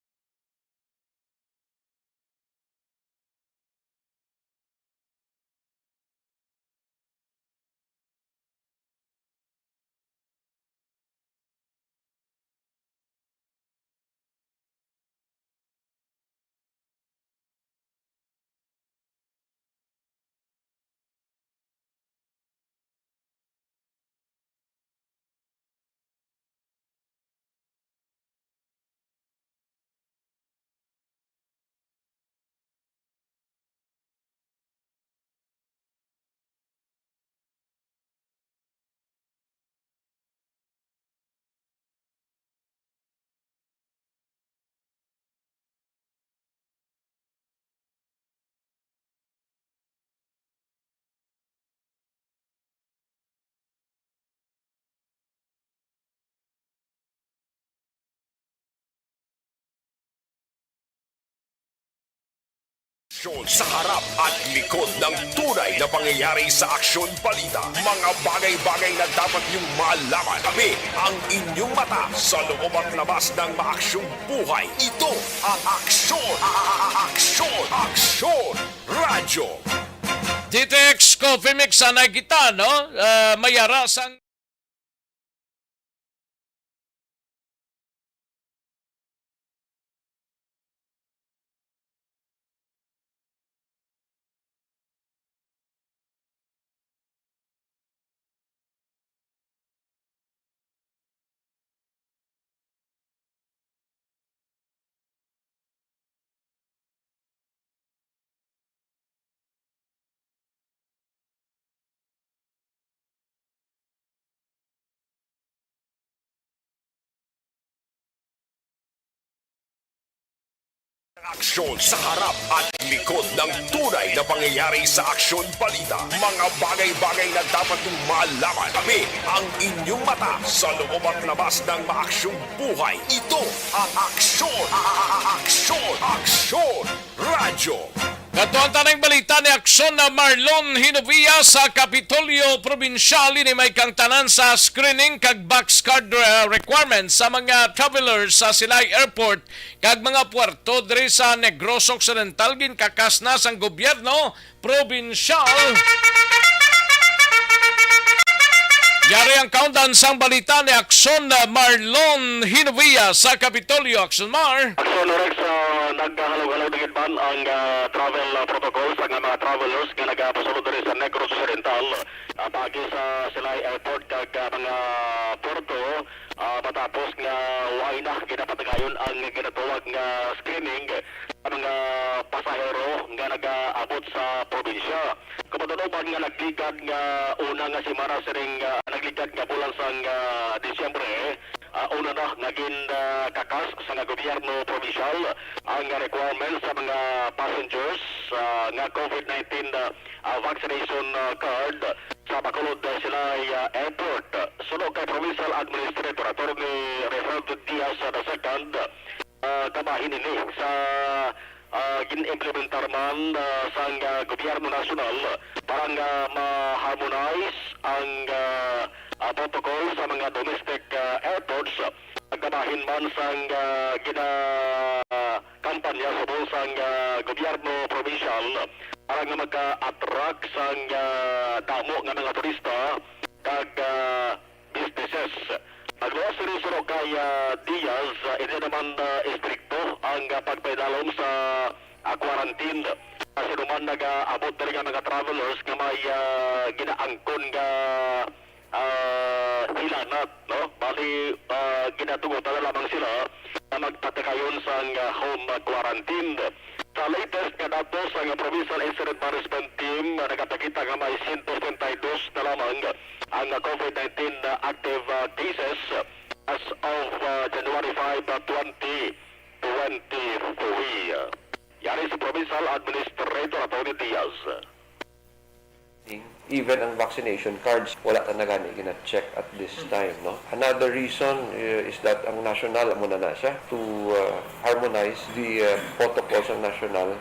B: Sa harap at likod ng tunay na pangyayari sa Aksyon Balita, mga bagay-bagay na dapat niyong malaman. Kami ang inyong mata sa loob at labas ng maaksyong buhay. Ito ang Aksyon! Aksyon! Aksyon! Radyo!
C: DTX Coffee Mix anay kita, no? Mayara sang
B: Aksyon sa harap at likod ng tunay na pangyayari sa Aksyon Balita. Mga bagay-bagay na dapat mong malaman. Kami ang inyong mata sa loob at labas ng maaksyong buhay. Ito ang Aksyon! Aksyon! Aksyon! Radyo!
C: Katuan tanang balita ni Aksyon na Marlon Hinovia sa Kapitolyo Provincial ni may kang tanan sa screening kag box card requirements sa mga travelers sa Silay Airport kag mga puerto diri sa Negros Occidental ginkakas na sang gobyerno provincial. Yari ang countdown sang balita ni Aksyon na Marlon Hinovia sa Kapitolyo. Aksyon Mar.
O: Aksyon Rex, naghahalog-halog din man ang travel protocols ang mga travelers nga nagapasulod rin sa Negros Occidental bagi sa Silay Airport kag mga porto matapos nga way na ginapatagayon ang ginatuwag nga screening ang mga pasahero nga nag-aabot sa probinsya. Kamadaloban nga nagligad nga una nga si Mara siring nagligad nga bulan sang Disyembre, una na naging kakas sa nga gobyerno provincial ang requirements sa mga passengers nga COVID-19 vaccination card sa Bacolod Silay Airport. Sunod kay Provincial Administrator Attorney Referendo Diaz II, kabahin ini sa gin-implementar man sa gobyerno nasyonal para ma-harmonize ang protocol sa mga domestic airports. Kabahin man sa gina-kampanya sa buong sa gobyerno provincial para nga magka-attract sa damo nga mga turista kag businesses. Agluwas rin sino kay Diaz, hindi naman istrikto ang pagpaidalom sa quarantine. Kasi naman nag-abot na rin ang mga travelers nga may ginaangkon nga hilanat, no? Bali, ginatugutan na lamang sila na magpatakayon sa home quarantine. Sa latest nga datos sa Provincial Incident Management Team, nagapakita nga may 132 na lamang ang COVID-19 active cases as of January 5, 2023. Yari sa Provincial Administrator Atty. Diaz.
P: Even ang vaccination cards, wala ka na gani gina-check at this time, no? Another reason is that ang national muna na siya to harmonize the protocols ang national,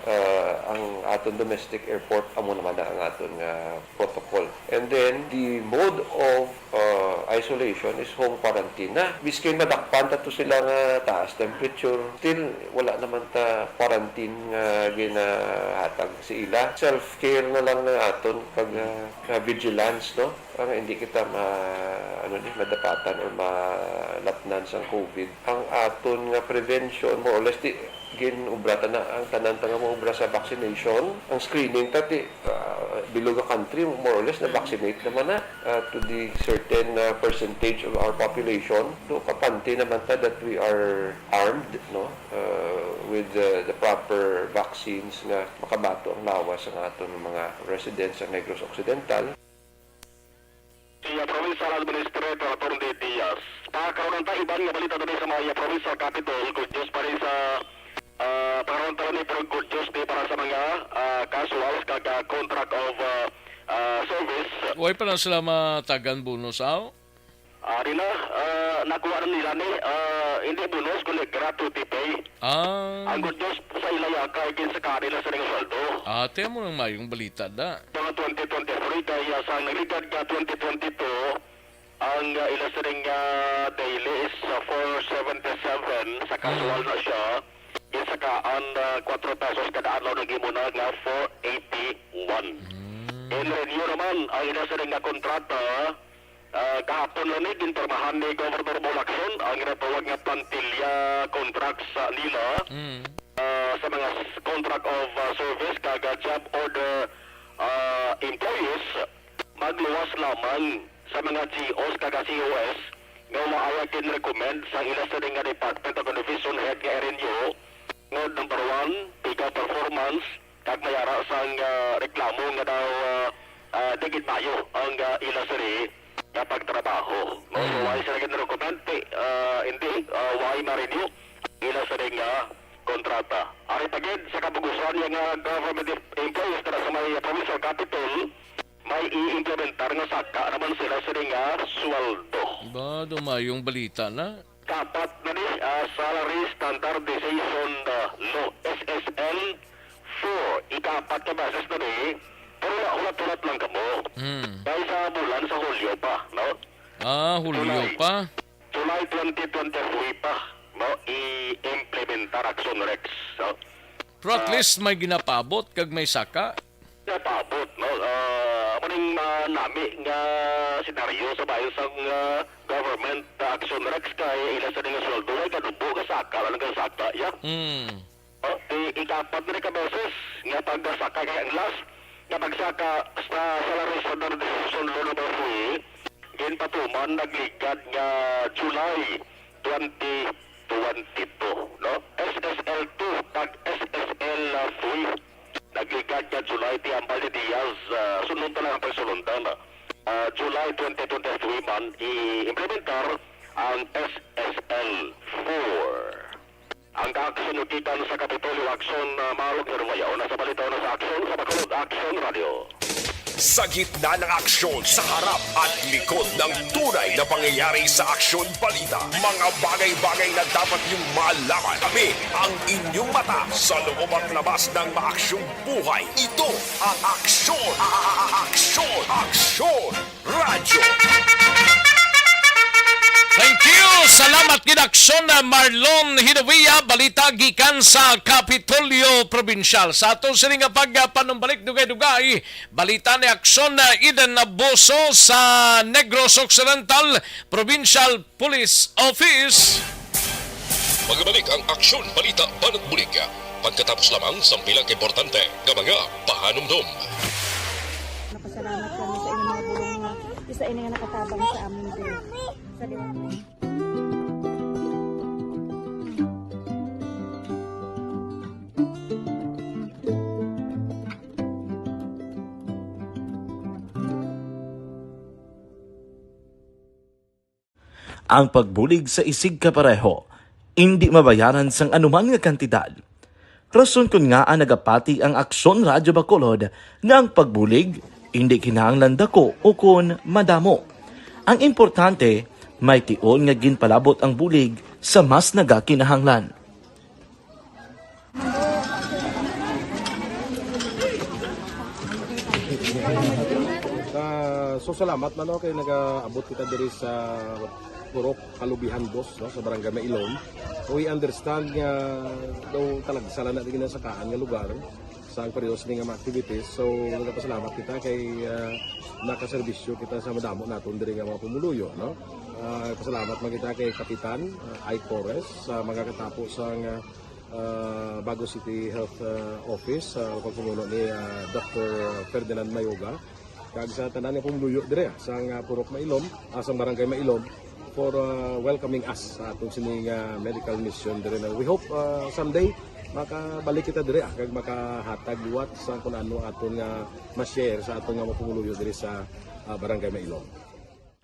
P: ang aton domestic airport amo naman na ang aton protocol. And then the mode of isolation is home quarantine na biskin madakpan ta to sila nga taas temperature, still wala naman ta quarantine nga ginahatag si ila. Self-care na lang na aton pag vigilance, no? Hindi kita madapatan or malatnan sa COVID. Ang aton nga prevention, more or less, ginubrata na ang tanan nga mo ubra sa vaccination. Ang screening, tati, bilog a country, more or less, na-vaccinate naman na to the certain percentage of our population. So, kapanti naman ta that we are armed, no? With the proper vaccines nga makabato ang lawas ng aton mga residents sa Negros Occidental.
O: Si Provincial Administrator Atty. Diaz. Pagkaroon tayo iban nga balita doon sa mga Provincial Capital, good news pa rin sa pagkaroon tayo ni good news para sa mga casuals kag contract of service.
C: Huwag pa lang sila matagan bonus aw?
O: Nakuha na nila ni hindi bonus kundi gratuity pay. Ang good news sa ilaya kay sa kanila sa ring sweldo.
C: Ate mo nang mayong balita da.
O: Mga 2023 kaya sa nagligad ka 2022 ang ila sa ring daily is 477 sa casual na siya. Isa ka ang 4 pesos kada adlaw nagimuna nga 481. In renew naman ang ila sa ring kontrata kahapon lang ni ginpormahan ni Governor Molacson ang ginatawag nga plantilla contracts nila sa mga contract of service kag job order employees magluwas lamang sa mga GOs kag COS nga maawa kin-recommend sa ila sa nga Department of Division Head nga RNU nga number 1 pick-up performance kag mayara sa reklamo nga daw digit tayo ang ila sa na pagtrabaho. Why sa naging dokumente, hindi, why ma-renew ila sa ring kontrata. Kahit agad sa kabugusan yung government employees na sa may provincial capital, may i-implementar nga saka naman sila sa nga sweldo.
C: Ba, dumayong balita na.
O: Dapat na ni Salary Standardization Law, SSL 4. Ikapat ka basis na ni, pero ulat-ulat lang kamo. Dahil sa bulan sa Hulyo pa, no?
C: Hulyo pa.
O: July 2023 pa, no? I-implementar Action Rex, no?
C: Pero at least may ginapabot kag may saka.
O: Ginapabot, no? Maning nami nga senaryo sa bayan sa government Action Rex kay ilan sa nga sweldo ay kadubo ka saka, walang ka saka, ya? Ikapat na rin ka beses nga pag-saka kaya ang last nga pagsaka sa Salary Standardization Law number 3 in patuman nagligad nga July 2022, no? SSL 2 pag SSL 3 nagligad nga July tiambal ni Diaz sunod na lang ang pagsulundan. July 2023 man i-implementar ang SSL 4. Ang kakasunugitan sa Kapitolyo Action Marog Hermayaw na sa balitaw na sa Action sa Bacolod Action Radio.
B: Sa gitna ng aksyon, sa harap at likod ng tunay na pangyayari sa Aksyon Balita, mga bagay-bagay na dapat niyong malaman. Kami ang inyong mata sa loob at labas ng maaksyong buhay. Ito ang Aksyon! Aksyon! Aksyon! Radyo!
C: Thank you! Salamat kinaksyon na Marlon Hidawia, balita gikan sa Kapitolyo Provincial. Sa ato sila nga pagpanumbalik dugay-dugay, balita ni aksyon na Eden Naboso sa Negros Occidental Provincial Police Office.
A: Magbalik ang Aksyon Balita Banat Bulig. Pagkatapos lamang sa pilang importante ng mga pahanumdum.
H: Napasalamat kami sa inyong mga bulong nga isa ini nga nakatabang sa amin din. Sa
D: ang pagbulig sa isig kapareho, hindi mabayaran sang anuman nga kantidad. Rason kun nga nagapati ang Aksyon Radyo Bacolod nga ang pagbulig, hindi kinahanglan dako o kun madamo. Ang importante, may tion nga ginpalabot ang bulig sa mas nagakinahanglan.
I: So salamat man kay nagaabot kita diri sa Purok Kalubihan Boss, no, sa Barangay Mailom. We understand nga daw talagsala na din sa kaan nga lugar sa periyos ni nga activities. So nagapasalamat kita kay nakaserbisyo kita sa madamo naton diri nga mga pumuluyo, no. Pasalamat man kita kay Kapitan I. Torres sa magkakatapos ang Bago City Health Office sa pagpumuno ni Dr. Ferdinand Mayoga kag sa tanan nga pumuluyo dire sa Purok Mailom, sa Barangay Mailom for welcoming us sa atong sining medical mission dire. We hope someday makabalik kita dire kag makahatag liwat sa kun ano aton nga ma-share sa atong nga mapumuluyo dire sa Barangay Mailom.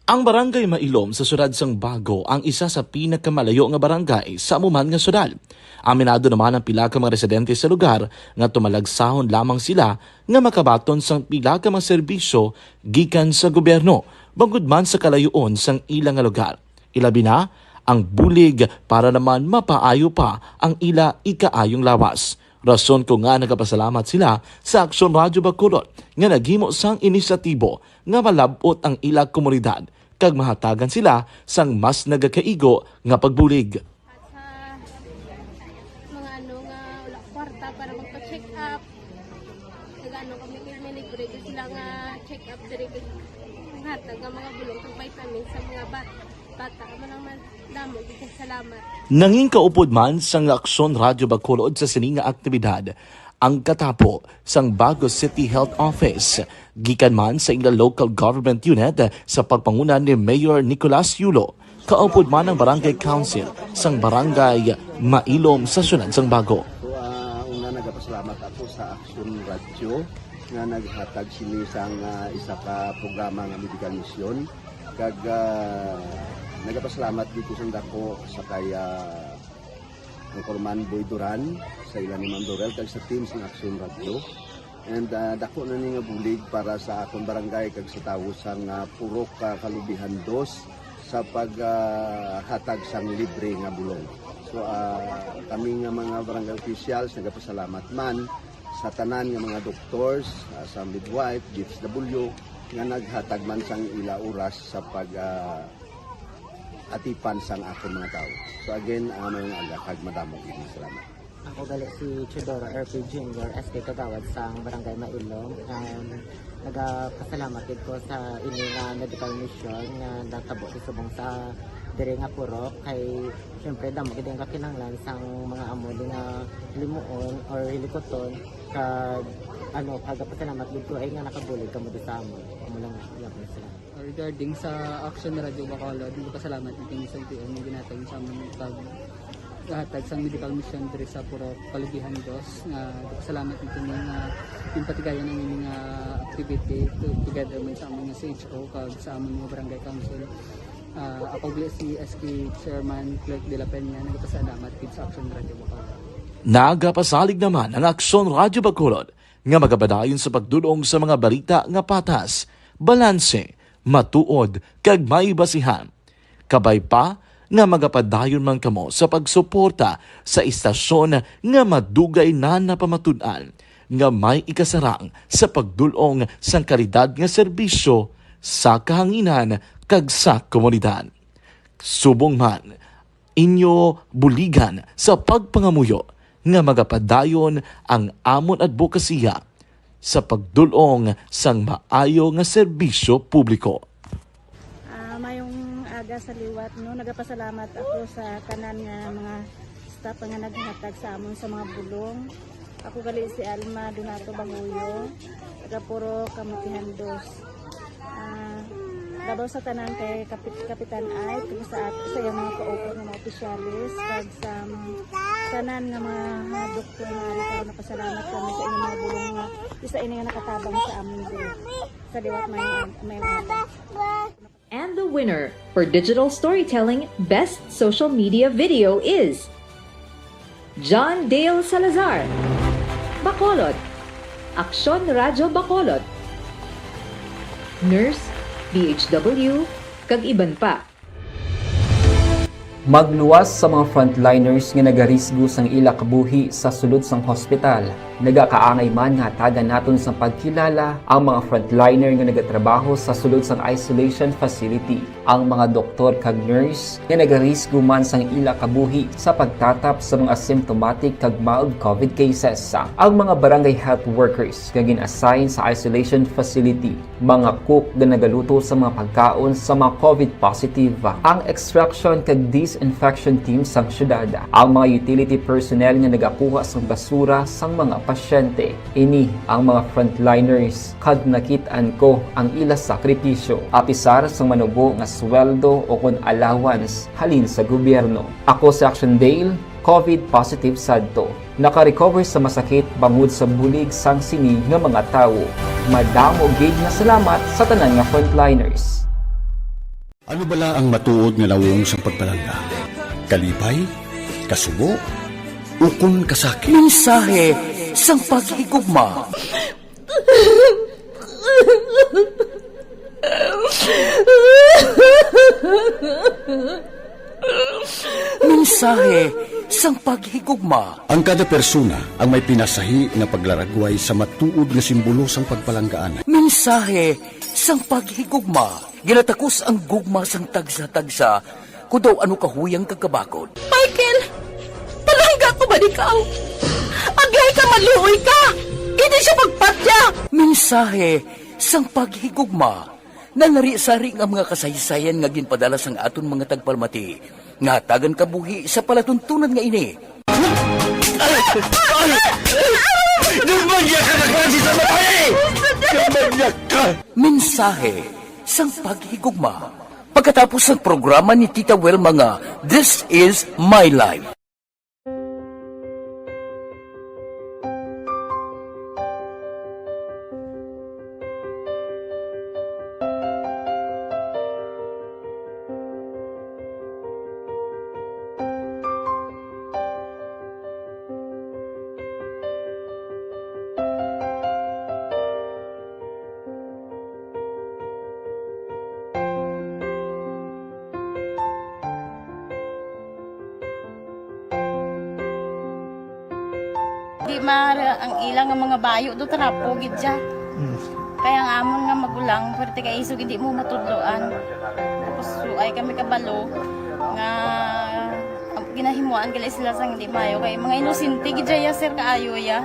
D: Ang Barangay Mailom sa syudad sang Bago ang isa sa pinakamalayo nga barangay sa amuman nga syudad. Aminado naman ang pila ka mga residente sa lugar nga tumalagsahon lamang sila nga makabaton sang pila ka mga serbisyo gikan sa gobyerno bangod man sa kalayuon sang ilang nga lugar. Ilabi na ang bulig para naman mapaayo pa ang ila ikaayong lawas. Rason ko nga nagapasalamat sila sa Aksyon Radyo Bacolod nga naghimo sang inisyatibo nga malabot ang ila komunidad kag mahatagan sila sang mas nagakaigo nga pagbulig.
Q: Mga ano nga wala kwarta para magpa-check up. Nagano kami libre sila nga check up diri kag hatag nga mga bulong kag vitamins sa mga bata man damo kita salamat.
D: Nanging kaupod man sang Aksyon Radyo Bacolod sa sininga aktibidad ang katapo sang Bago City Health Office gikan man sa ila local government unit sa pagpanguna ni Mayor Nicolas Yulo. Kaupod man ang Barangay Council sang Barangay Mailom sa syudad sang Bago.
R: So una nagapasalamat ako sa Aksyon Radyo nga naghatag sini sang isa ka programa nga medical mission kag nagapasalamat dito sa dako sa kaya ang Corman Boy Duran sa ilan ni Ma'am Dorel kag sa team sa Action Radio. And dako na ni nga bulig para sa akong barangay kag sa tawo sang Purok Kalubihan 2 sa paghatag sang libre nga bulong. So kami nga mga barangay officials nagapasalamat man sa tanan nga mga doctors, sa midwife, DFW nga naghatag man sang ila oras sa atipan sang akong mga tao. So again, mayong aga kag madamo gid salamat.
S: Ako gali si Chidoro RP Jr. SK Kagawad sa Barangay Mailong. Nagapasalamat din ko sa ini nga medical mission nga natabo sa subong sa diri nga Purok kay syempre damo gid ang kakinahanglan sang mga amo nga limuon or hilikoton kag pagpasalamat dito ay nga nakabulig kamo sa amo. Amo lang yapon sila.
T: Regarding sa Action Radio Bacolod, pasalamat din sa LTO nga ginatag sa among paghatag sa medical mission diri sa Purok Kalubihan 2 nga pasalamat dito nga impatigayan ang mga activity together with sa among CHO kag sa among mga barangay council. Ako si SK Chairman Clerk de la Peña nagpasalamat din sa Action Radio Bacolod.
D: Nagapasalig naman ang Aksyon Radio Bacolod nga magabadayon sa pagdulong sa mga balita nga patas, balanse, matuod, kag may basihan. Kabay pa nga magapadayon man kamo sa pagsuporta sa istasyon nga madugay na napamatud-an nga may ikasarang sa pagdulong sang kalidad nga serbisyo sa kahanginan kag sa komunidad. Subong man inyo buligan sa pagpangamuyo nga magapadayon ang amon advokasya sa pagdulong sang maayo nga serbisyo publiko.
H: Mayong aga sa liwat, no, nagapasalamat ako sa tanan nga mga staff nga naghatag sa amon sa mga bulong. Ako gali si Alma Donato Banguyo, taga Purok Kamutihan 2. Labaw sa tanan kay Kapitan Ay, sa iyang mga kaupot ng mga opisyalis, kag sa tanan nga mga doktor nga rin napasalamat kami sa inyong mga bulong nga isa ini nga nakatabang sa amin din. Sa liwat may mga.
U: And the winner for Digital Storytelling Best Social Media Video is John Dale Salazar, Bacolod, Aksyon Radio Bacolod, Nurse DHW, kag iban pa.
N: Magluwas sa mga frontliners nga nagarisgo sang ila kabuhi sa sulod sang hospital. Nagakaangay man nga hatagan naton sa pagkilala ang mga frontliner nga nagatrabaho sa sulod sang isolation facility. Ang mga doktor kag nurse nga nagarisgo man sang ila kabuhi sa pagtatap sa mga symptomatic kag mild COVID cases. Ang mga barangay health workers nga gin-assign sa isolation facility, mga cook nga nagaluto sa mga pagkaon sa mga COVID positive, ang extraction kag disinfection team sang syudad, ang mga utility personnel nga nagakuha sang basura sang mga pasyente. Ini ang mga frontliners kad nakitaan ko ang ila sakripisyo apisar sang manubo nga sweldo o kun allowance halin sa gobyerno. Ako sa Action Dale, COVID positive sadto. Naka-recover sa masakit bangod sa bulig sang sini nga mga tawo. Madamo gid na salamat sa tanan nga frontliners.
V: Ano bala ang matuod nga lawong sa pagpalangga? Kalipay? Kasubo? Ukon kasakit?
E: Mensahe sang paghigugma. Mensahe sang paghigugma.
V: Ang kada persona ang may pinasahi na paglaragway sa matuod nga simbolo sang pagpalanggaan.
E: Mensahe sang paghigugma. Ginatakos ang gugma sang tagsa-tagsa kung daw ano kahuyang kagkabakod.
W: Michael! Palangga ko ba ikaw? Agay ka, maluoy ka! Hindi siya magpatya!
E: Mensahe sang paghigugma. Nanari-sari ang mga kasaysayan nga ginpadala sang aton mga tagpalmati. Nga tagan kabuhi sa palatuntunan nga ini.
V: Gumagyak ka na klase sa matay! Gumagyak ka!
E: Mensahe sang paghigugma. Pagkatapos ng programa ni Tita Welma nga, This is My Life.
H: ang ilang nga mga bayo do trapo gid siya. Kaya ang amon nga magulang pwerte kay iso gid mo matudloan. Tapos ay kami kabalo nga ginahimuan gali sila sang hindi mayo kay mga inosente gid ya sir kaayo ya.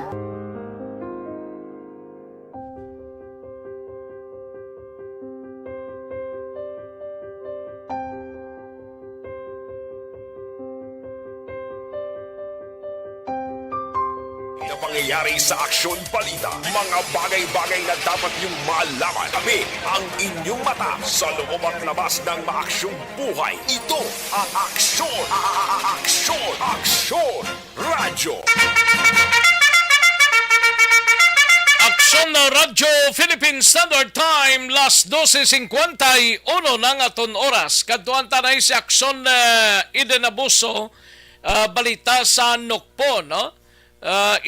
B: Na pangyayari sa Aksyon Balita, mga bagay-bagay na dapat niyong malaman. Kami ang inyong mata sa loob at labas ng maaksyong buhay. Ito ang Aksyon! Aksyon! Aksyon! Radyo!
C: Aksyon na Radyo Philippine Standard Time, las 12:51 ng aton oras. Kadtuan tanay si Aksyon Eden Abuso, balita sa Nokpo, no?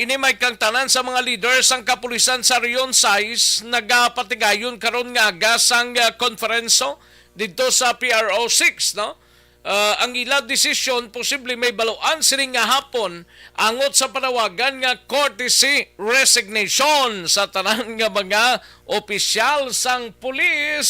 C: Inimay kang tanan sa mga leaders ang kapulisan sa Rion Sais nagapatigayon karon nga agasang konferenso dito sa PRO 6, no? Ang ila desisyon posible may baluan sining nga hapon angot sa panawagan nga courtesy resignation sa tanan nga mga opisyal sang pulis.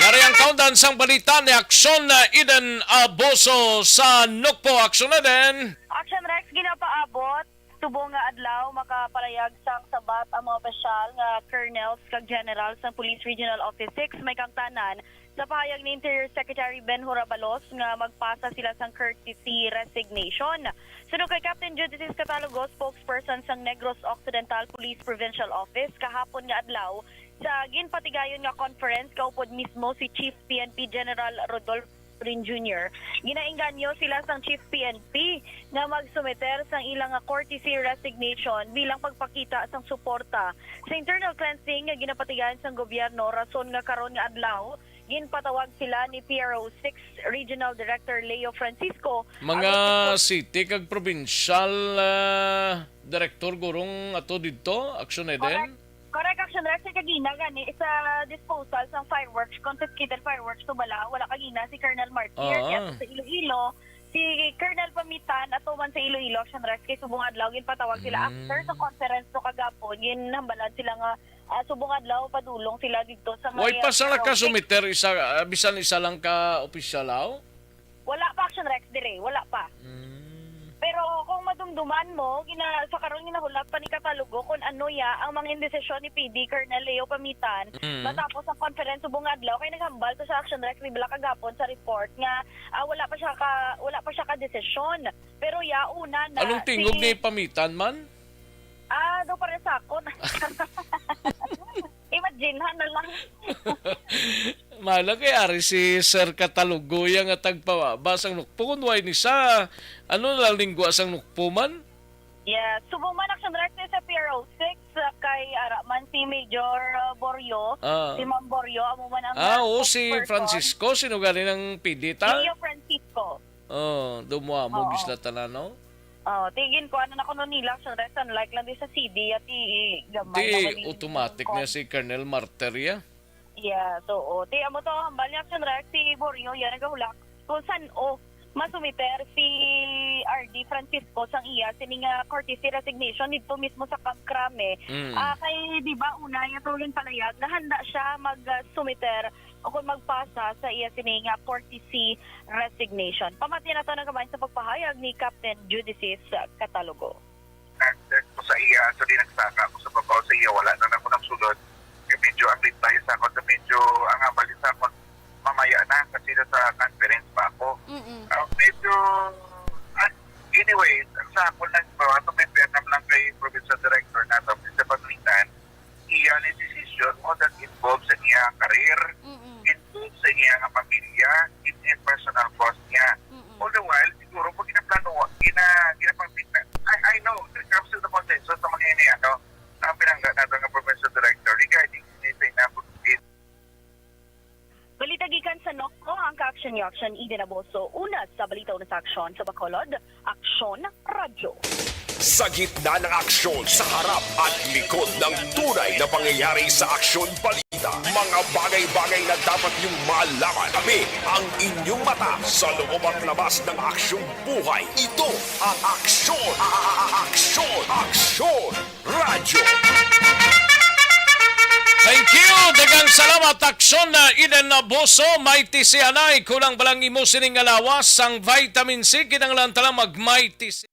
C: Ngari ang kaundan sang balita ni Aksyon Eden Abuso sa Nokpo. Aksyon Eden.
F: Action Rex ginapaabot tubong nga adlaw makapalayag sang sabat ang mga opisyal nga colonels kag general sa Police Regional Office 6 may kangtanan sa pahayag ni Interior Secretary Ben Horabalos nga magpasa sila sang courtesy resignation. Sunod kay Captain Judicis Catalogo, spokesperson sang Negros Occidental Police Provincial Office, kahapon nga adlaw sa ginpatigayon nga conference kaupod mismo si Chief PNP General Rodolfo Rin Jr. Ginainganyo sila sang Chief PNP nga magsumiter sang ilang courtesy resignation bilang pagpakita sang suporta sa internal cleansing nga ginapatigayon sang gobyerno rason nga karon nga adlaw ginpatawag sila ni PRO 6 Regional Director Leo Francisco.
C: Mga city kag provincial director gurong ato dito, Aksyon Eden.
F: Correct, Action Rex, kagina gani sa disposal ng fireworks, confiscated fireworks to bala, wala kagina si Colonel Martir, sa Iloilo, si Colonel Pamitan, at man sa Iloilo, Action Rex, kay subong adlaw, ginpatawag sila after sa conference to kagapon, ginhambalan sila nga subong adlaw, padulong sila dito sa
C: Way pa sa nakasumiter, bisan isa lang ka opisyalaw?
F: Wala pa, Action Rex, dire, wala pa. Pero kung madumduman mo, sa karon ginahulak pa ni Catalogo kung ano ang mga indesisyon ni PD Colonel Leo Pamitan matapos ang conference subong adlaw kay naghambal to sa Action Rex ni Bala kagapon sa report nga wala pa siya ka desisyon. Pero una na
C: anong tingog ni Pamitan man?
F: Do para sa akon. Imagine na lang.
C: Malaki ari si Sir Catalogo yang tagpawaba sang nukpo kun way ni sa ano lang linggo sang nukpo man?
F: Yeah, subong man Action Rex sa PRO 6 kay Araman si Major Boryo, si Ma'am Boryo amo man ang
C: si Francisco sino galing ng PD ta?
F: Leo Francisco.
C: Dumuha mo gisla tanan no?
F: Tigin ko ano na kuno nila Action Rex unlike lang di sa CD at gamay
C: na automatic na si Colonel Marteria.
F: Yeah, so ti amo to hambal ni Action Rex si Boryo yan nagahulak kung saan masumiter si RD Francisco sang iya sining courtesy resignation dito mismo sa Camp Crame. Kay di ba una yung tulong palayag na handa siya mag-sumiter o kung magpasa sa iya sining courtesy resignation. Pamati na to ng kamay sa pagpahayag ni Captain Judicis Catalogo.
O: Ko sa iya, so di nagsaka ko sa babaw sa iya, wala na ako ng sulod. Medyo update tayo sa ako, medyo ang abali sa ako mamaya na kasi sa conference pa ako. Medyo anyway, sa ako lang ba, ito may Vietnam lang kay Provincial Director na sa Pagnitan, iya ni decision mo that involves sa iya career, involves sa iya pamilya, in personal cost niya. All the while, siguro pag ginaplano, ginapagpita, I know, there comes to the consensus sa mga ini, ang pinangga natin ng Provincial Director regarding anything na
F: balita gikan sa Nokpo ang ka-action ni Action Eden Abuso. Una sa balita sa aksyon sa Bacolod, Aksyon Radyo.
B: Sa gitna ng aksyon, sa harap at likod ng tunay na pangyayari sa Aksyon Balita. agenda, mga bagay-bagay na dapat niyong malaman. Kami ang inyong mata sa loob at labas ng aksyong buhay. Ito ang Aksyon! Aksyon! Radyo!
C: Thank you! Dagang salamat aksyon na Eden na Boso, Mighty si Anay, kulang balang imo sining alawas, ang vitamin C, kinanglan talang mag-Mighty C.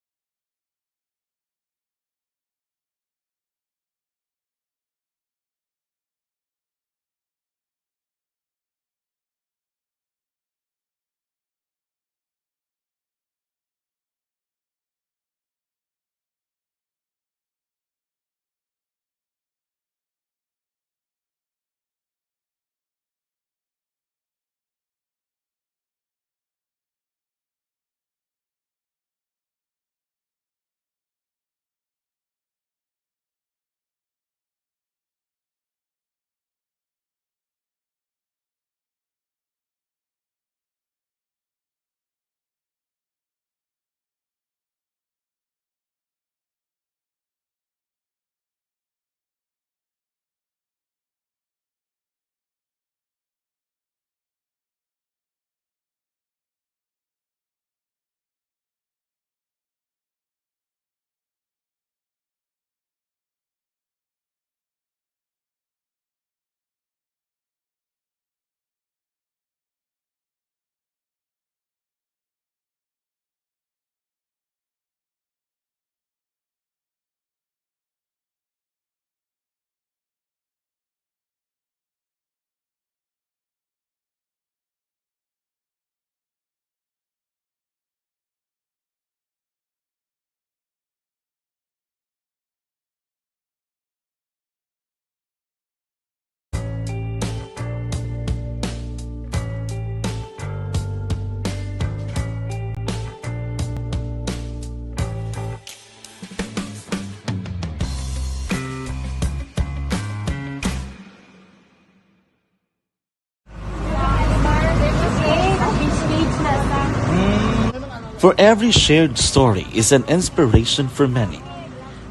D: For every shared story is an inspiration for many.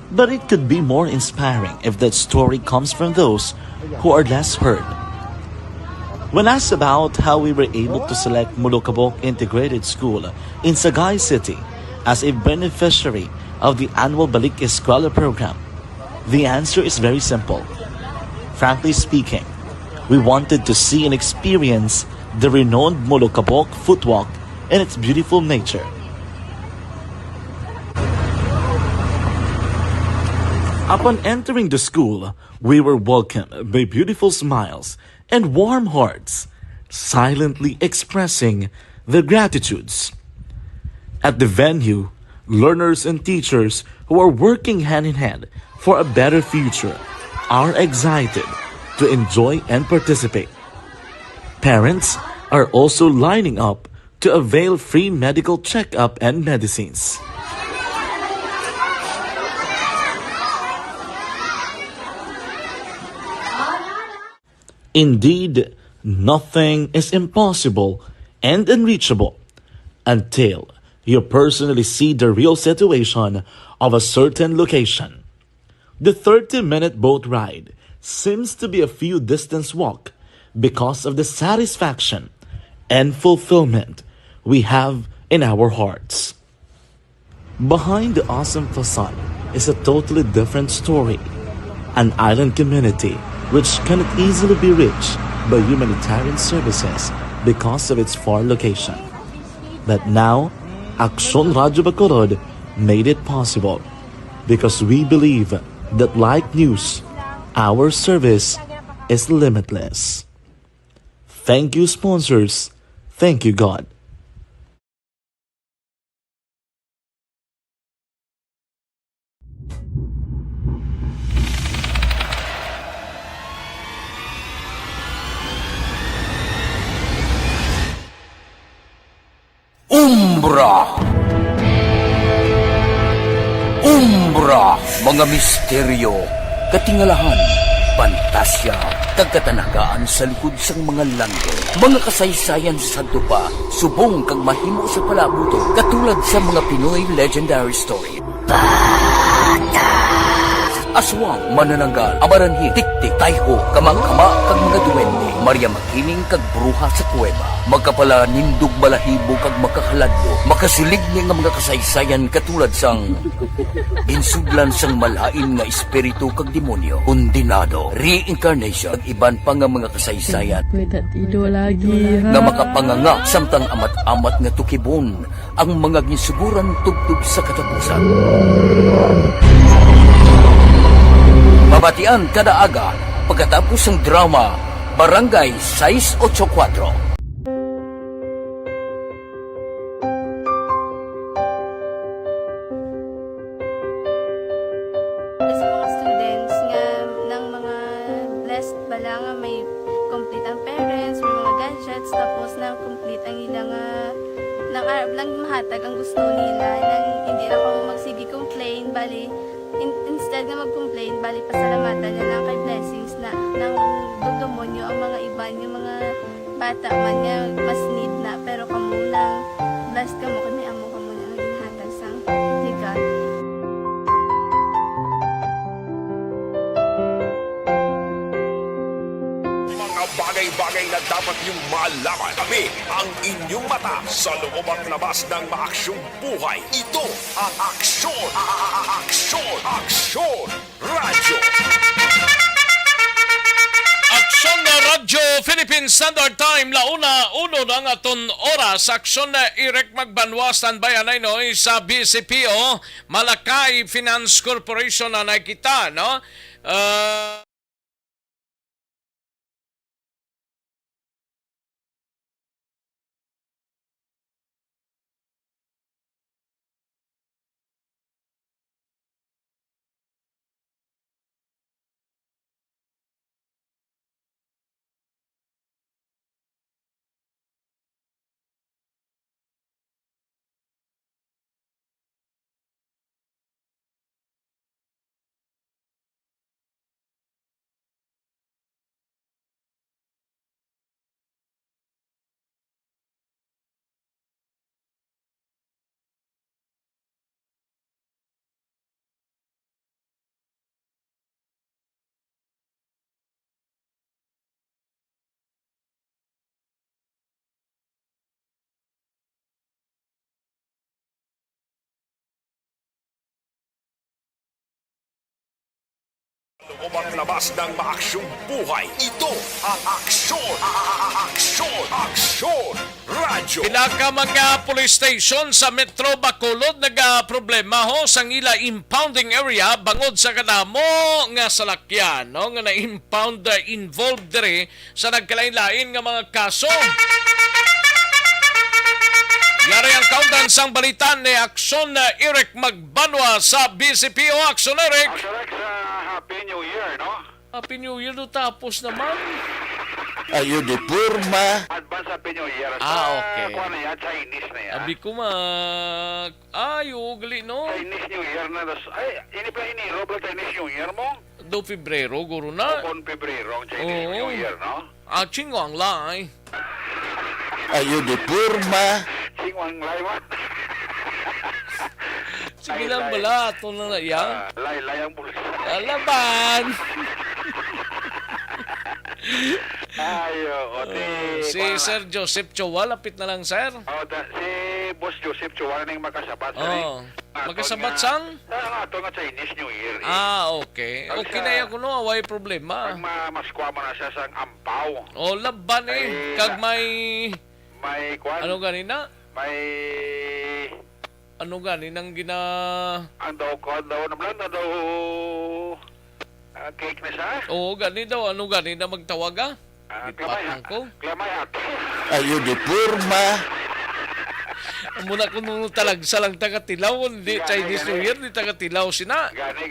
D: But it could be more inspiring if that story comes from those who are less heard. When asked about how we were able to select Mulukabok Integrated School in Sagay City as a beneficiary of the annual Balik Eskwela program, the answer is very simple. Frankly speaking, we wanted to see and experience the renowned Mulukabok footwalk in its beautiful nature. Upon entering the school, we were welcomed by beautiful smiles and warm hearts, silently expressing their gratitudes. At the venue, learners and teachers who are working hand in hand for a better future are excited to enjoy and participate. Parents are also lining up to avail free medical checkup and medicines. Indeed, nothing is impossible and unreachable until you personally see the real situation of a certain location. The 30-minute boat ride seems to be a few distance walk because of the satisfaction and fulfillment we have in our hearts. Behind the awesome facade is a totally different story. An island community which cannot easily be reached by humanitarian services because of its far location. But now, Aksyon Radyo Bacolod made it possible because we believe that like news, our service is limitless. Thank you, sponsors. Thank you, God.
E: Umbra, mga misteryo, katingalahan, pantasya, kagkatanagaan sa likod sang mga langit, mga kasaysayan sa dupa, subong kag mahimo sa palabuto, katulad sa mga Pinoy legendary story. aswang, manananggal, amaranhi, tiktik, tayho, kamang-kama, kag mga duwende, Maria Makining kag bruha sa kuweba, magkapala nindog balahibo kag makahaladlo, makasilig ni nga mga kasaysayan katulad sang ginsudlan sang malain nga espiritu kag demonyo, kondinado, reincarnation, kag iban pa nga mga kasaysayan nga makapanganga samtang amat-amat nga tukibon ang mga ginsuguran tugtog sa katapusan. Mabatian kada aga pagkatapos ng drama Barangay 684.
Q: Sa mga students nga ng mga blessed bala nga may complete ang parents, may mga gadgets, tapos na complete ang ilang nang arab lang mahatag ang gusto nila nang hindi na ako magsige complain bali instead nga mag-complain bali pasalamatan niya lang kay blessings na nang dudumonyo ang mga iba yung mga bata man nga mas need na pero kamo lang blessed kamo kami amo kamo na ginhatag sang ligat.
B: Bagay-bagay na dapat niyong malaman. Kami ang inyong mata sa loob at labas ng maaksyong buhay. Ito ang Aksyon! Aksyon! Aksyon! Radyo!
C: Aksyon na Radyo Philippine Standard Time launa uno ng aton oras. Aksyon na Irek Magbanwa standby anay no sa BCPO Malakay Finance Corporation na nakita no.
B: Loob at labas ng maaksyong buhay. Ito ang Aksyon! Aksyon! Aksyon! Radyo!
C: Pila ka mga police station sa Metro Bacolod nagaproblema ho sang ila impounding area bangod sa kadamo nga salakyan no nga na-impound involved dire sa nagkalain-lain nga mga kaso. Yari ang countdown sang balitan ni Aksyon na Eric Magbanwa sa BCPO. Aksyon, Eric!
O: Aksyon, Eric, Happy New Year, no?
C: Happy New Year no tapos naman.
V: Ayo de purma.
O: Advance Happy New Year.
C: Okay.
O: Kuha na yan, Chinese na yan.
C: Abi ko ugli no?
O: Chinese New Year na. Ay, ini pa iniro ba Chinese New Year mo?
C: 2 Febrero, guro na.
O: 1 Febrero, Chinese New Year, no?
C: Chingwang lai.
V: Ayo de purma.
O: Chingwang lai mo?
C: Sige lang bala, ito na na yan.
O: Lay ang pulis.
C: Alaban!
O: Ayo,
C: si Sir Joseph Chowa, lapit na lang, sir.
O: Si Boss Joseph Chowa na yung makasabat.
C: Magkasabat sang?
O: Ito nga Chinese New Year.
C: Okay. Okay na yan kuno, away problema.
O: Pag maskuha mo na siya sang ampaw.
C: Laban kag may
O: kwan?
C: Ano ganina?
O: Ano
C: ganinang gina...
O: Ang daw naman na daw cake na siya?
C: Oo, gani daw. Ano gani na magtawaga? Ipatang ko.
O: Klamayat.
V: Ayo de purma.
C: Muna ko nung talagsa lang taga-tilaw. Hindi Chinese New Year, hindi taga-tilaw sina.
O: Gani,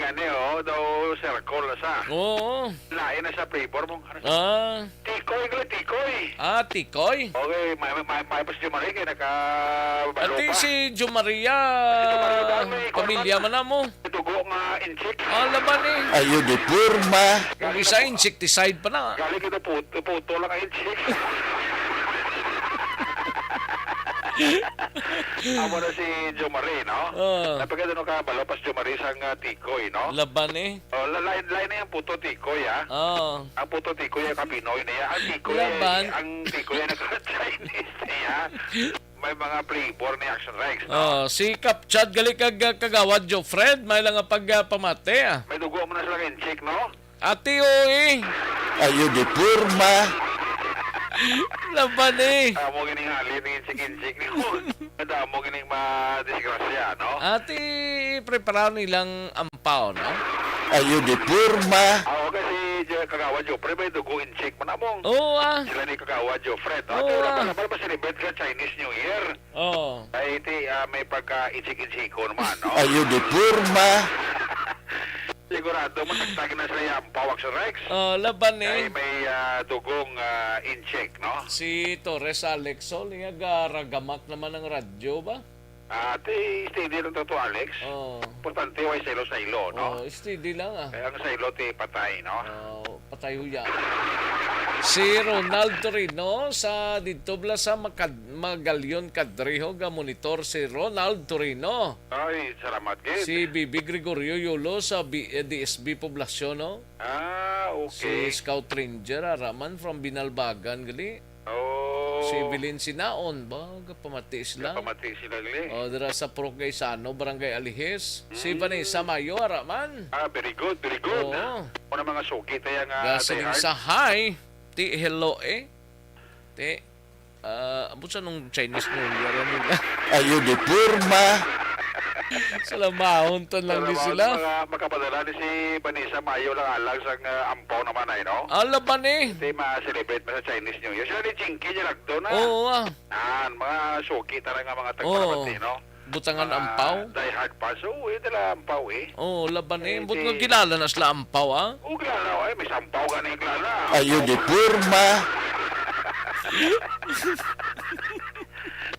O: daw circle na siya.
C: Oo.
O: Lain na siya paper mo. Tikoy.
C: Tikoy?
O: Okay, may pas si Maria kayo naka...
C: Ati si Jo Maria, pamilya man na mo.
O: Dugo nga insect.
C: Laban
V: Ayo de purma.
C: Yung isa insecticide pa na.
O: Galing kita puto lang ang insect. Amo na si Jo Marie, no? Napaganda no ka balopas Jo Marie sang tikoy, no?
C: Laban eh.
O: Oh, lain na yung puto tikoy, ha? Ang puto tikoy ay kapinoy niya. Ang tikoy ay naka-Chinese niya. May mga flavor ni Action Rex, no?
C: Si Kapchad gali kag kagawad Jo Fred, may lang pagpamate ah.
O: May dugo mo na sila ng chick, no?
C: Ati oi.
V: Ayo di purma.
C: Laban eh.
O: Amo gining halin ng chick-chick ni ko. Madamo gining madisgrasya, no?
C: Ati prepare nilang ampaw, no?
V: Ayo di purma.
O: Okay, si Kagawa Jofre, may dugo in chick man among.
C: Oo
O: Sila ni Kagawa Jofre, no?
C: Oo
O: Wala ba celebrate ka Chinese New Year? Ay, iti may pagka-ichik-ichiko naman, no?
V: Ayo di purma.
O: Sigurado, matagtagin na sila yung Pawak sa Rex.
C: Laban eh.
O: Ay, may dugong in-check, no?
C: Si Torres Alexo, niya garagamak naman ng radyo ba?
O: Steady lang to, Alex. Importante ay silo-silo, no?
C: Steady lang ah.
O: Kaya ang silo, patay, no?
C: Patay huya. Si Ronald Torino sa dito bla sa Magalyon Kadriho ga monitor si Ronald Torino.
O: Ay, salamat gid.
C: Si Bibi Gregorio Yulo sa DSB Poblasyon, no?
O: Okay.
C: Si Scout Ranger Araman from Binalbagan gali. Si Evelyn Sinaon ba pamati sila.
O: Pamati sila gali.
C: Dira sa Purok Gaisano, Barangay Alihes. Si Vanessa Mayo Araman.
O: Very good, very good. Una mga suki tayang
C: gasaling sa hi. Ti hello eh. Ti abot sa nung Chinese New Year nila.
V: Ayo di purma.
C: Salamahon ton lang di sila.
O: Makapadala ni si Vanessa Mayo lang alang sang ampaw naman ay, no?
C: Alaban eh.
O: Hindi ma-celebrate mo sa Chinese New Year. Sila ni Jinky niya lang doon,
C: Oo
O: mga suki talaga mga tagpapati, no?
C: Butangan ampaw.
O: Die hard pa. So, dala ampaw eh.
C: Laban eh. But nga kilala na sila ampaw
O: kilala. May sampaw ka na yung kilala.
V: Ayo di purma.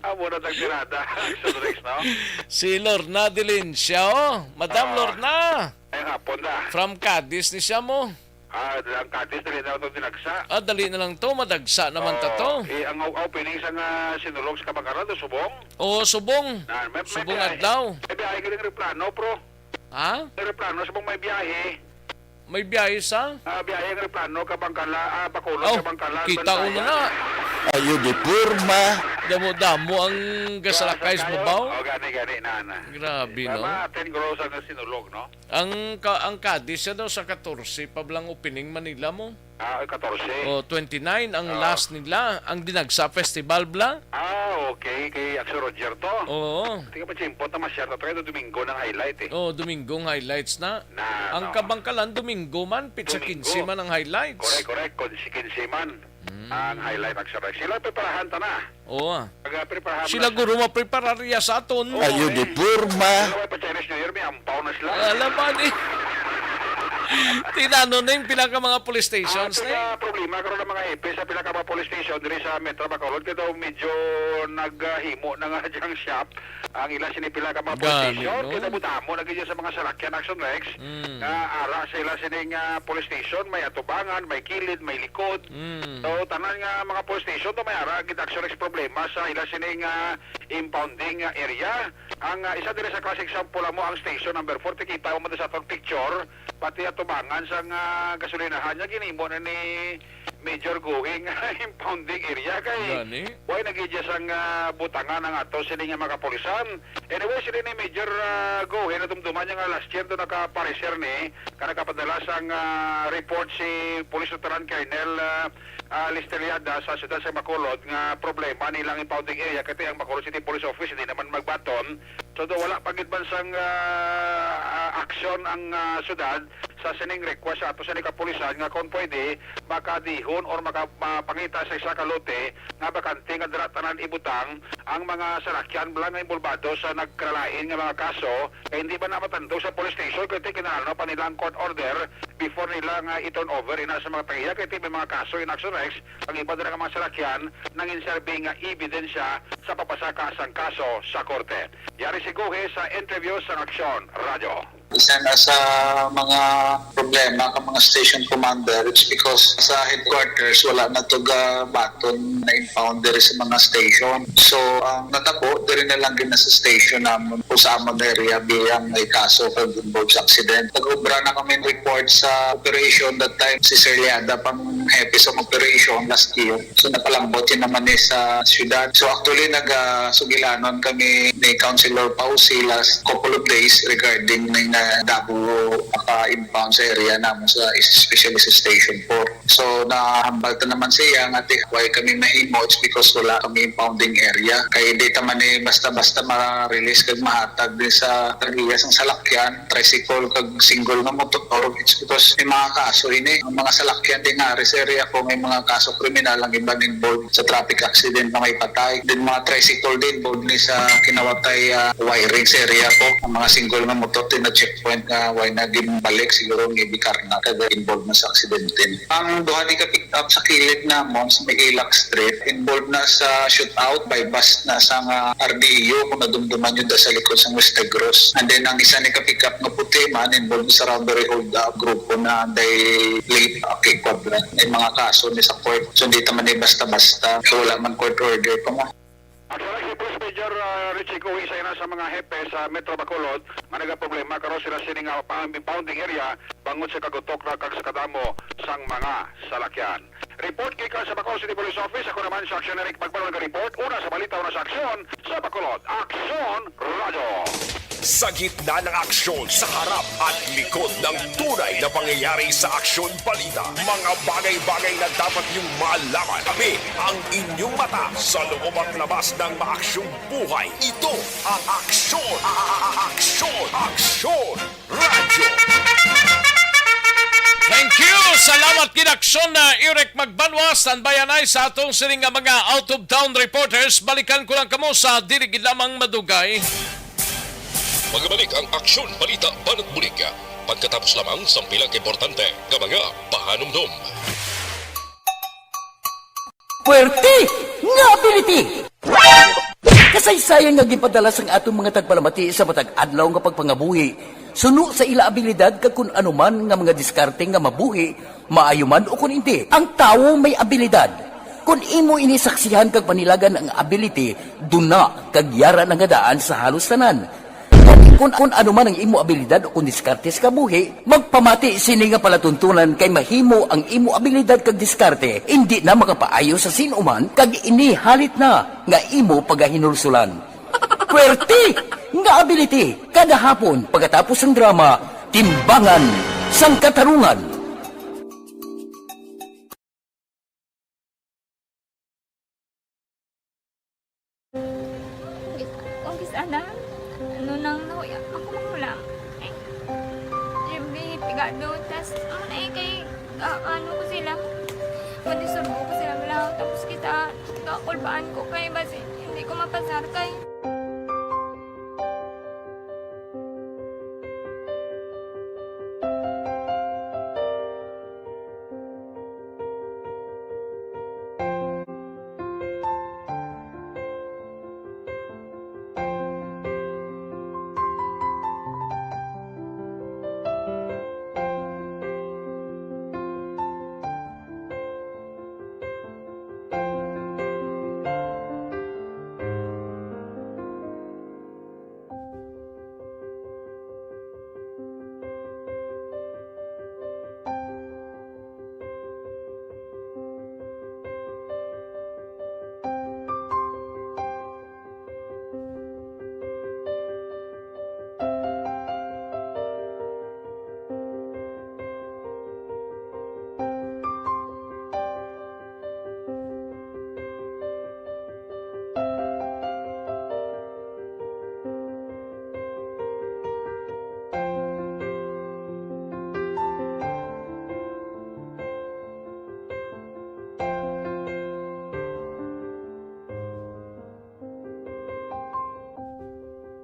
O: Amo na tagtirada. Rex, no?
C: Si Lorna Dilincia, Madam Lorna.
O: Ay, hapon na.
C: From Cadiz ni siya mo.
O: Ang Cadiz, dali na ito dinagsa.
C: Dali na lang to. Madagsa naman to.
O: Ang opening sa sinulog sa Kabakaran, subong?
C: Subong. Subong adlaw.
O: May biyahe ka ng replano, pro. May replano, subong may biyahe.
C: May biyahe sa?
O: Biyahe ng replano, Kabangkala, Bacolod, Kabangkala.
C: Kita uno na.
V: Ayo di purma.
C: Damo-damo ang gasalakay sa babaw.
O: Gani, nana.
C: Grabe, no?
O: 10 gross ang sinulog, no?
C: Ang Cadiz daw sa 14 pa blang opening Manila mo.
O: 14.
C: 29 ang last nila. Ang Dinagsa Festival bla.
O: Okay. Kay Axel Roger to. Tingnan pa chimpot na masyado. Ito Domingo ng highlight eh.
C: Domingong highlights na. Ang Kabangkalan, Domingo man. Pizza 15 man ang highlights.
O: Correct. 15 man. Ang highlight Axel Roger. Sila preparahan ta na. Sila guro maprepararya sa aton.
V: Ayo di purma.
O: Sila pa Chinese New Year. May ampaw na sila.
C: Alaman eh. Tinano na yung pinaka mga police stations na
O: problema karon ng mga EP sa pinaka mga police station diri sa Metro Bacolod kaya daw medyo naghimo na nga diyang shop ang ilang sinipila ka mga police station kaya butamo na ganyan sa mga salakyan Action Rex na ara sila sining police station may atubangan, may kilid, may likod so tanan nga mga police station to may ara gid Action Rex problema sa ilang sining impounding area ang isa diri sa classic example mo ang station number 4 kita mo sa atong picture pati atubangan sa gasolinahan niya ginimo na ni Major Going impounding area kay why nagidya sang butangan ang ato sini nga mga kapulisan anyway sila ni Major Going na dumduman niya nga last year doon nakapareser ni kanakapadala sang report si Police Lieutenant Colonel Listeriada sa siyudad sa Bacolod nga problema nilang impounding area kasi ang Bacolod City Police Office hindi naman magbaton so do wala pagid bansang aksyon ang siyudad sa sining request sa ato sa kapulisan nga kung pwede makadihon or makapangita sa isa ka lote nga bakante nga daratanan ibutang ang mga salakyan blang nga involvado sa nagkralain nga mga kaso kaya hindi ba napatando sa police station kaya kinahanglan pa nilang court order before nila nga i-turn over ina sa mga tagiya kaya may mga kaso in Action Rex ang iba na mga salakyan nang inserving nga ebidensya sa papasaka sang kaso sa korte. Yari si Guhe sa interview sa Aksyon Radio.
G: Isa na sa mga problema ka mga station commander, it's because sa headquarters wala na to baton na impound diri sa mga station. So ang natabo diri na lang din na sa station namon kung sa among area biyang may kaso kag involved sa accident. Nag-ubra na kami report sa operation that time si Sir Liada pang hepe sa operation last year. So napalambot yun naman sa syudad. So actually nag-sugilanon kami ni Councilor Pausi last couple of days regarding na Davao impound sa area namin sa especially sa Station 4. So nahambal ta naman siya nga why kami mahimo, it's because wala kami impounding area. Kaya di taman basta-basta ma-release kag mahatag din sa targiya sang salakyan, tricycle kag single na motor. It's because may mga kaso ini. Ang mga salakyan din nga sa area ko may mga kaso kriminal ang ibang involved sa traffic accident na may patay. Din mga tricycle din involved ni sa kinawatay wiring sa area ko. Ang mga single na motor din na checkpoint nga why naging balik siguro ng ibikarna kada involved na sa aksidente. Ang duha ni ka pick up sa kilid namon sa Ilac Street involved na sa shootout by bus na sa RDU kung nadumduman yun sa likod sa West Negros. And then ang isa ni ka pick up na puti man involved sa robbery hold grupo na day late quadra. May mga kaso ni sa court. So hindi taman basta-basta. So wala man court order pa mo.
J: Actually, si Bruce Major Richie Kuwi isa na sa mga hepe sa Metro Bacolod nga nagaproblema karon sila sining impounding area bangod sa kagutok na kag sa kadamo sang mga salakyan. Report kay sa Bacolod City Police Office. Ako naman sa Action Eric Magbalon report. Una sa balita, una sa aksyon sa Bacolod. Aksyon Radio!
B: Sa gitna ng aksyon, sa harap at likod ng tunay na pangyayari sa Aksyon Balita, mga bagay-bagay na dapat niyong malaman. Kami ang inyong mata sa loob at labas ng maaksyong buhay. Ito ang Aksyon! Aksyon Radio!
C: Thank you! Salamat kinaksyon na Eric Magbanwa. Standbayan ay sa atong sining nga mga out-of-town reporters. Balikan ko lang kamo sa dirigid lamang madugay.
A: Magbalik ang Aksyon Balita Banat Bulig. Pagkatapos lamang sa pilang importante nga mga pahanumdum.
E: Puwerte nga ability! Kasaysayan nga gipadala sang atong mga tagpalamati sa matag adlaw nga pagpangabuhi. Suno sa ila abilidad kag kun anuman nga mga diskarte nga mabuhi, maayo man o kun hindi. Ang tawo may abilidad. Kung imo inisaksihan kag panilagan ang ability, duna kag yara nga daan sa halos tanan. Kung ano man ang imo abilidad o kung diskarte sa kabuhi, magpamati sini nga palatuntunan kay mahimo ang imo abilidad kag diskarte, hindi na makapaayo sa sinuman kag inihalit na nga imo pagahinulsulan. Puwerte nga ability, kada hapon pagkatapos ng drama, Timbangan sang Katarungan.
K: ano ko sila, manisurbo ko sila lang, tapos kita, kakulbaan ko kay basi, hindi ko mapasar kay.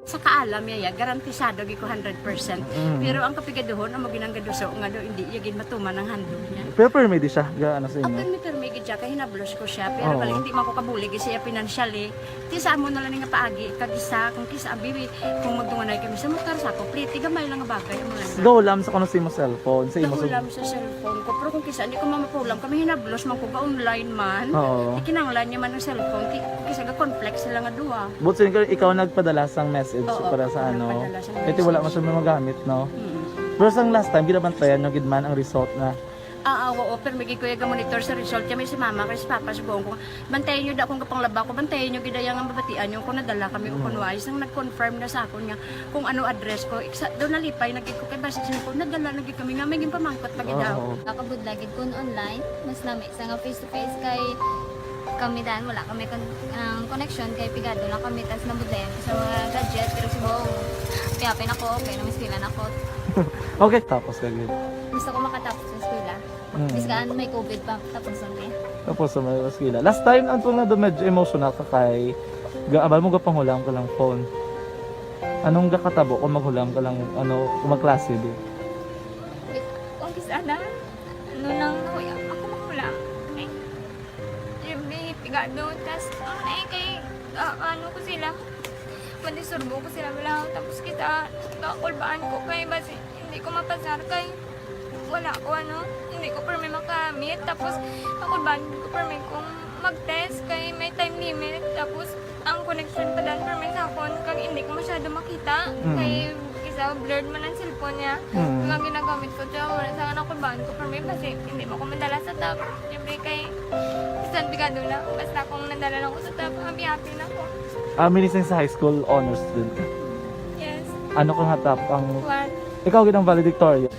L: Sa kaalam yaya, garantisado gi ko 100%. Pero ang kapigaduhon, ang maginanggaduso nga do, hindi yagin matuman ang handog niya.
M: Pero permedi siya, gaano sa imo?
L: Permi gid siya, kay hinablos ko siya. Pero bali, hindi man ko kabuli kasi siya financially. Ti sa amo na lang nga paagi, kagisa, kung kisa bibi, kung magdunganay kami sa motor sa ko, pliti gamay lang nga bagay.
M: Gawlam sa kuno sa imo cellphone, sa imo
L: Nagulam sa cellphone ko, pero kung kisa, hindi ko mamapulam. Kami hinablos, man ko ga online man. Ikinanglan niya man ang cellphone, kisa ga complex sila nga duwa.
M: But ikaw nagpadala sang message para sa ano. Ito wala man siya magamit, no? Pero sang last time, ginabantayan nyo gidman ang result na
L: Oo, pero may kuya ga monitor sa result kami si mama kay si papa sa buong ko. Bantayan niyo da kung kapanglaba ko, bantayan niyo gidaya nga mabatian niyo kung nadala kami o kunwais nang nag-confirm na sa akon nga kung ano address ko. Do nalipay nagig ko kay base sa ko nadala nagig kami nga may pamangkot pagidaw.
K: Nakabudlagid kun online, mas nami sa nga face to face kay kami dan wala kami connection kay pigado lang kami tas nabudlayan sa mga gadget pero si buong piyapin ako okay na miskilan ako.
M: Okay, tapos kagid.
K: Gusto ko makatapos sa eskwela. Bis gaan may COVID pa tapos ang
M: Tapos sa may eskwela. Last time anto na do medyo emotional ka kay gaabal mo gapanghulam ka lang phone. Anong gakatabo kung maghulam ka lang ano kung magklase di?
K: Kung kisana ano nang kuya ako maghulam. May pigado tas kay ano ko sila. Mandisurbo ko sila lang tapos kita kakulbaan ko kay basi hindi ko mapasar kay wala ko hindi ko permi makamit tapos kakulbaan ko permi kung mag-test kay may time limit tapos ang connection pa dan permi sa phone kag hindi ko masyado makita kay isa blurred man ang cellphone niya kung ginagamit ko siya wala sa kakulbaan ko permi kasi hindi mo ko madala sa tab siyempre kay isang bigado na basta kung nadala lang ko sa tab happy na ko.
M: Minising sa high school honors student ka?
K: Yes.
M: Ano kang hatap ang...
K: What?
M: Ikaw ginang valedictorian?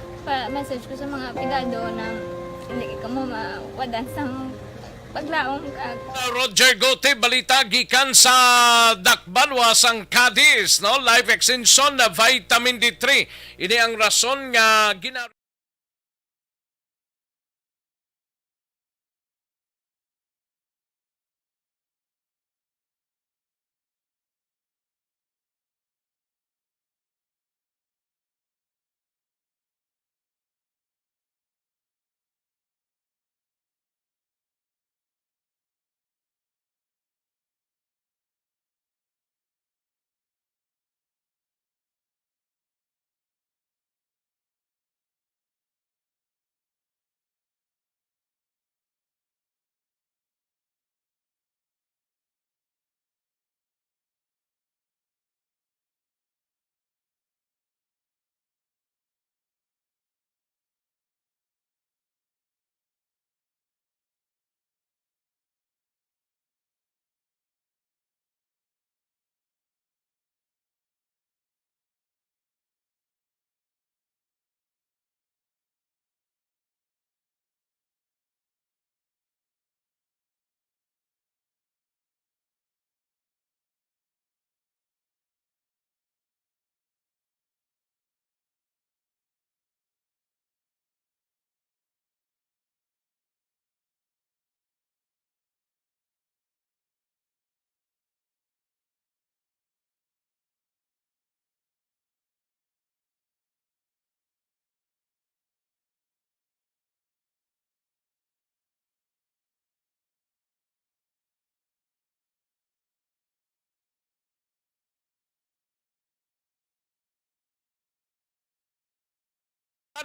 K: Message ko sa mga pigado na hindi ka mo mawadan sa paglaong kag.
C: Roger Gote, balita gikan sa Dakbanwa sang Cadiz, no? Life extension na vitamin D3. Ini ang rason nga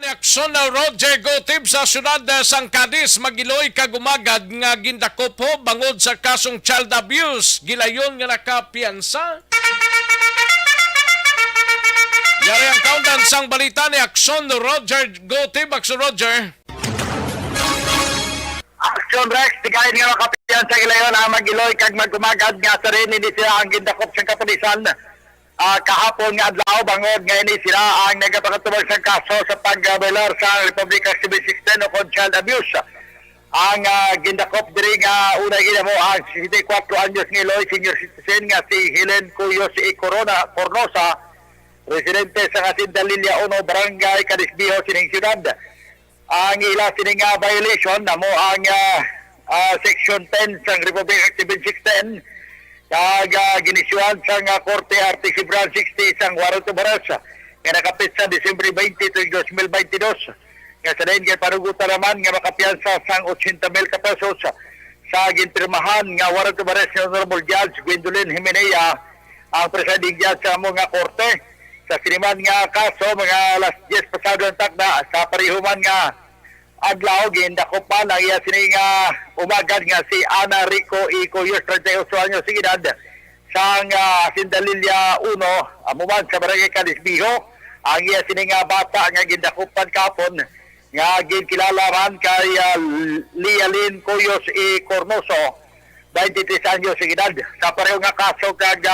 C: aksyon na Roger Gotib sa syudad sang Cadiz magiloy kagumagad nga gindakop ho bangod sa kasong child abuse gilayon nga nakapiyansa. Yari ang countdown sang balita ni aksyon na Roger Gotib. Aksyon Roger.
P: Aksyon Rex, tigayin nga makapiyansa gilayon ang magiloy kag magumagad nga sa rin hindi sila ang gindakop sa kapulisan. Kahapon nga adlaw bangod nga ini sila ang nagapakatubag sa kaso sa pagbelar sa Republika Cebu 16 o child abuse. Ang gindakop diri nga unay ginamo ang 64 anyos nga Eloy senior citizen nga si Helen Cuyos Cornosa, residente sa Hacienda Lilia 1 Barangay Calisbio sining syudad. Ang ila sining violation namo ang section 10 sa Republika Cebu 16 Kag ginisyuhan sa Korte RTC Branch 60 isang warrant of arrest nga nakapit sa Disyembre 20, 2022. Nga sa dayon kay parugutan naman nga makapiyansa sang 80,000 ka pesos sa ginpirmahan nga warrant of arrest ni Honorable Judge Gwendolyn Jimenea, ang presiding judge sa among korte. Sa siniman nga kaso, mga alas 10 pasado ang takda, sa parihuman nga adlaw, gindakop pa na iya sining umagad nga si Ana Rico E. Coyos, 38 anyos sa edad, sang Sindalilya 1, amuman sa Barangay Calisbiho. Ang iya sining bata nga gindakopan kapon, nga ginkilalaran kay Lialin Coyos E. Cornoso, 23 anyos sa edad. Sa pareho nga kaso kag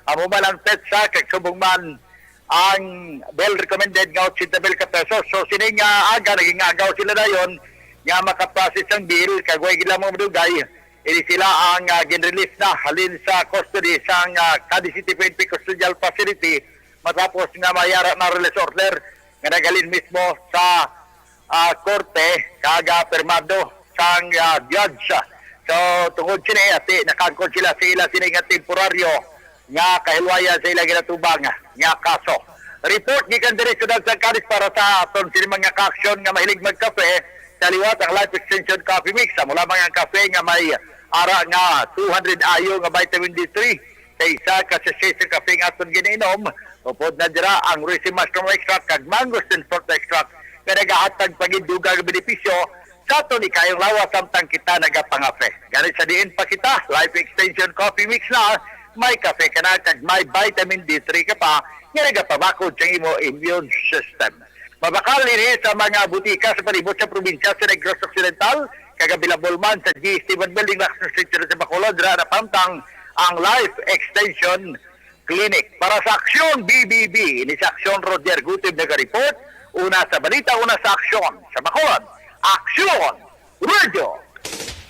P: amuman ang petsa kag subong man ang well recommended nga 80,000 ka pesos. So sining aga naging agaw sila dayon nga makaprocess ang bill kag way gila mo madugay, ini sila ang ginrelease na halin sa custody sang Cadiz City PNP Custodial Facility matapos nga mayara na release order nga nagalin mismo sa korte kag permado sang judge. So tungod sini ati nakangkon sila sa ila sini nga temporaryo nga kahilwayan sa ilang ginatubang nga kaso. Report gikan diri sa Dagsang Cadiz para sa aton sini mga ka-aksyon nga mahilig magkape. Sa liwat ang Life Extension Coffee Mix mula mga kape nga may ara nga 200 ayo nga vitamin D3 sa isa ka sachet sa kape nga aton ginainom. Upod na dira ang Resin Mushroom Extract kag Mangosteen Fruit Extract nga nagahatag paginduga nga benepisyo sa aton ikayong lawas samtang kita nagapangape. Ganit sa diin pa kita, Life Extension Coffee Mix na may kape ka na kag may vitamin D3 ka pa nga nagapabakod sa imo immune system. Mabakal rin sa mga butika sa palibot sa probinsya sa Negros Occidental, kagabilabol man sa G. Stephen Building, Lacson Street, sa Bacolod, na pamtang ang Life Extension Clinic. Para sa Aksyon BBB, ini sa Aksyon Roger Gutib nag-report, una sa balita, una sa Aksyon. Sa Bacolod, Aksyon Radio.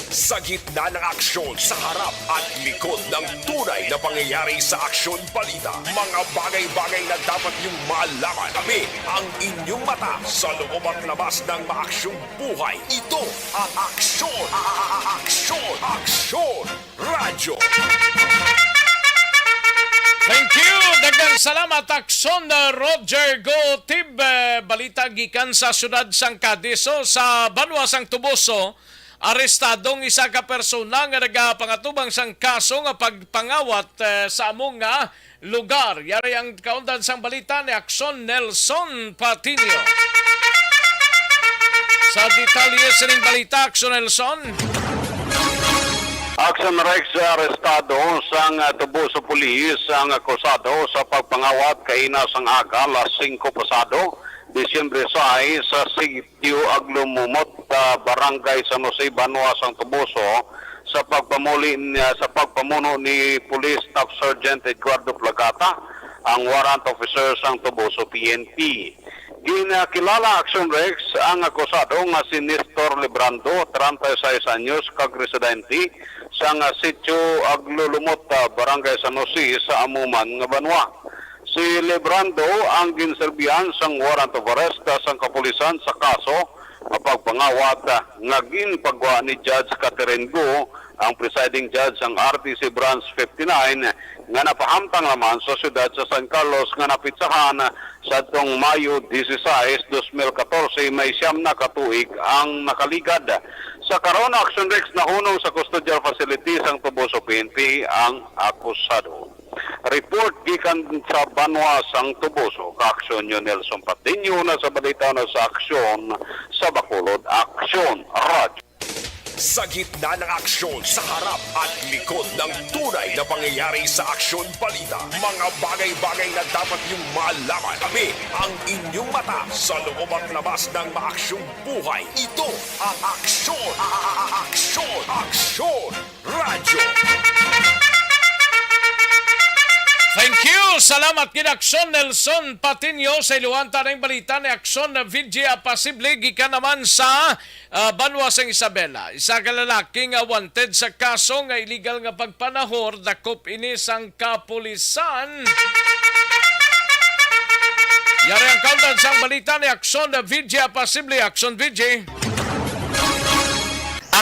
B: Sa gitna ng aksyon, sa harap at likod ng tunay na pangyayari sa Aksyon Balita, mga bagay-bagay na dapat niyong malaman. Kami ang inyong mata sa loob at labas ng maaksyong buhay. Ito ang Aksyon! Aksyon! Aksyon! Radyo!
C: Thank you! Daghang salamat, Aksyon Roger Gotib. Balita gikan sa syudad sang Cadiz. Sa Banwa sang Tubuso, arestadong isa ka persona nga nagapangatubang sang kaso nga pagpangawat sa among nga lugar. Yari ang kaundan sang balita ni Aksyon Nelson Patinio. Sa detalye sa ring balita, Aksyon Nelson.
J: Action Rex arestado sang Tubuso Police ang akusado sa pagpangawat kaina sang aga alas 5 pasado Disyembre 6 sa Sitio Aglumumot, Barangay San Jose, Banwa, sang Tubuso sa pagpamuno ni Police Staff Sergeant Eduardo Plagata, ang warrant officer sang Tubuso PNP. Ginakilala Action Rex ang akusado nga si Nestor Librando, 36 anyos, kag residente sang Sitio Aglumumot, Barangay San Jose sa Amuman nga Banwa. Si Librando ang ginserbihan sang warrant of arrest sang kapulisan sa kaso mapagpangawat nga ginpagwa ni Judge Catherine Go, ang presiding judge sang RTC Branch 59 nga napahamtang naman sa siyudad sa San Carlos nga napitsahan sa tong Mayo 16, 2014 may siyam na katuig ang nakaligad. Sa karon Action Rex nahunong sa custodial facility sang Tubuso PNP ang akusado. Report gikan sa Banwa sang Tubuso, Aksyon nyo Nelson Patinio na sa balita na sa Aksyon sa Bacolod, Aksyon Radio.
B: Sa gitna ng aksyon, sa harap at likod ng tunay na pangyayari sa Aksyon Balita, mga bagay-bagay na dapat niyong malaman. Kami ang inyong mata sa loob at labas ng maaksyong buhay. Ito ang Aksyon! Aksyon! Aksyon! Radyo!
C: Thank you! Salamat kina Aksyon Nelson Patinio sa iluwanta ng balita ni Aksyon Vidya Pasible gikan naman sa Banwa sang Isabela. Isa ka lalaking wanted sa kaso nga illegal nga pagpanahor dakop ini sang kapulisan. Yari ang kauntan sang balita ni Aksyon Vidya Pasible. Aksyon Vidya.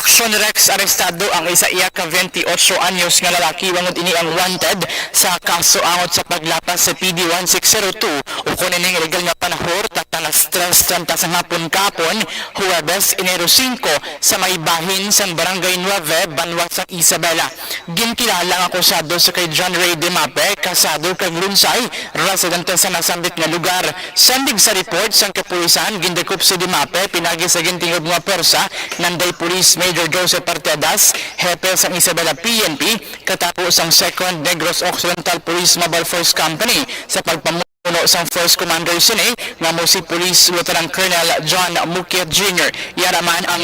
I: Action Rex arestado ang isa iya ka 28 anyos nga lalaki wangod ini ang wanted sa kaso angot sa paglapas sa PD 1602 o kunin ning illegal nga panahor tatanas 3:30 sa hapon kapon Huwebes Enero 5 sa may bahin sa Barangay 9 Banwa sang Isabela. Ginkilala ang akusado sa kay John Ray Dimape, kasado kag Lunsay, residente sa nasambit nga lugar. Sandig sa report sang kapulisan gindekop si Dimape pinagi sa gintingog nga persa nanday Police Major Joseph Arteadas, hepe sang Isabela PNP, katapos ang 2nd Negros Occidental Police Mobile Force Company sa pagpamuno sang First Commander Sine nga mo si Police Lieutenant Colonel John Mukiet Jr. Yaraman ang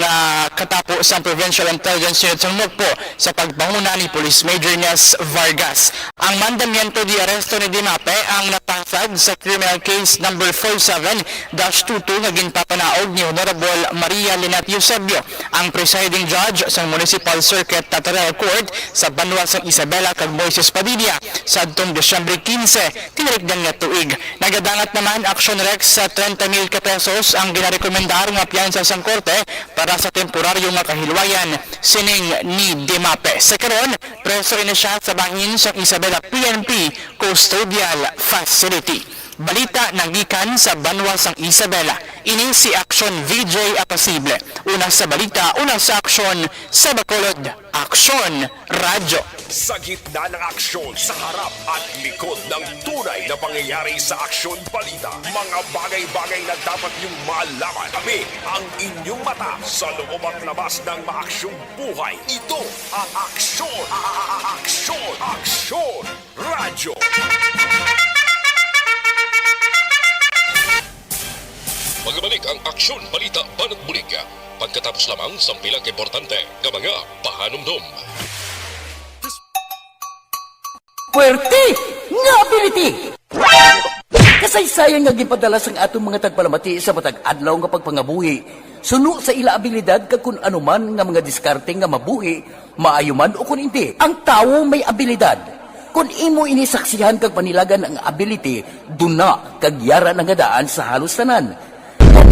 I: katapos ang Provincial Intelligence Unit sang Mukpo sa pagpanguna ni Police Major Nes Vargas. Ang mandamiento di aresto ni Dimape ang napasag sa criminal case number 47-22 nga ginpapanaog ni Honorable Maria Lynette Eusebio, ang presiding judge sa Municipal Circuit Tatarel Court sa Banwa sang Isabela kag Moises Padilla sa adtong Desyembre 15 tinarigdan nga tuig. Nagadangat naman Action Rex sa 30,000 pesos ang ginarekomendar nga piyansa sang korte para sa temporaryo nga kahilwayan sining ni Dimape. Sa karon, preso ina siya sa bahin sa Isabela PNP Custodial Facility. Balita nagikan sa Banwa sang Isabela. Ini si Action VJ Apasible. Una sa balita, una sa aksyon sa Bacolod. Aksyon Radyo.
B: Sa gitna ng aksyon, sa harap at likod ng tunay na pangyayari sa Aksyon Balita, mga bagay-bagay na dapat niyong malaman. Kami ang inyong mata sa loob at labas ng maaksyong buhay. Ito ang Aksyon! Aksyon! Aksyon! Radyo!
A: Magabalik ang Aksyon Balita Banat Bulig. Pagkatapos lamang sa pilang importante ng mga pahanumdum.
E: Puwerte nga ability! Kasaysayan nga gipadala sang atong mga tagpalamati sa matag adlaw nga pagpangabuhi. Suno sa ila abilidad kag kun anuman nga mga diskarte nga mabuhi, maayo man o kun hindi. Ang tawo may abilidad. Kung imo inisaksihan kag panilagan ang ability, duna kag yara nga daan sa halos tanan.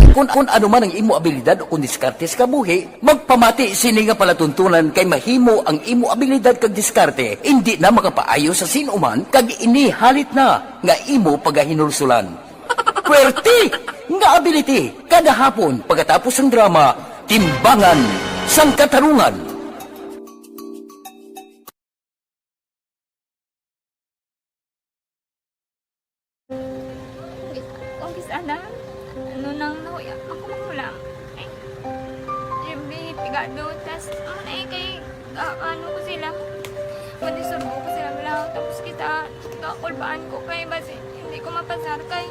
E: Kung ano man ang imo abilidad o kung diskarte sa kabuhi, magpamati sini nga palatuntunan kay mahimo ang imo abilidad kag diskarte, hindi na makapaayo sa sinuman kag inihalit na nga imo pagahinulsulan. Puwerte nga ability, kada hapon pagkatapos ng drama, Timbangan sang Katarungan.
K: Kung kisana, ano nang nahuya, ako magulang. Ay, siyempre, pigado, tas, kay, ano ko sila, manisurbo ko sila bilang, tapos kita, kakulbaan ko kay, basi, hindi ko mapasar kay.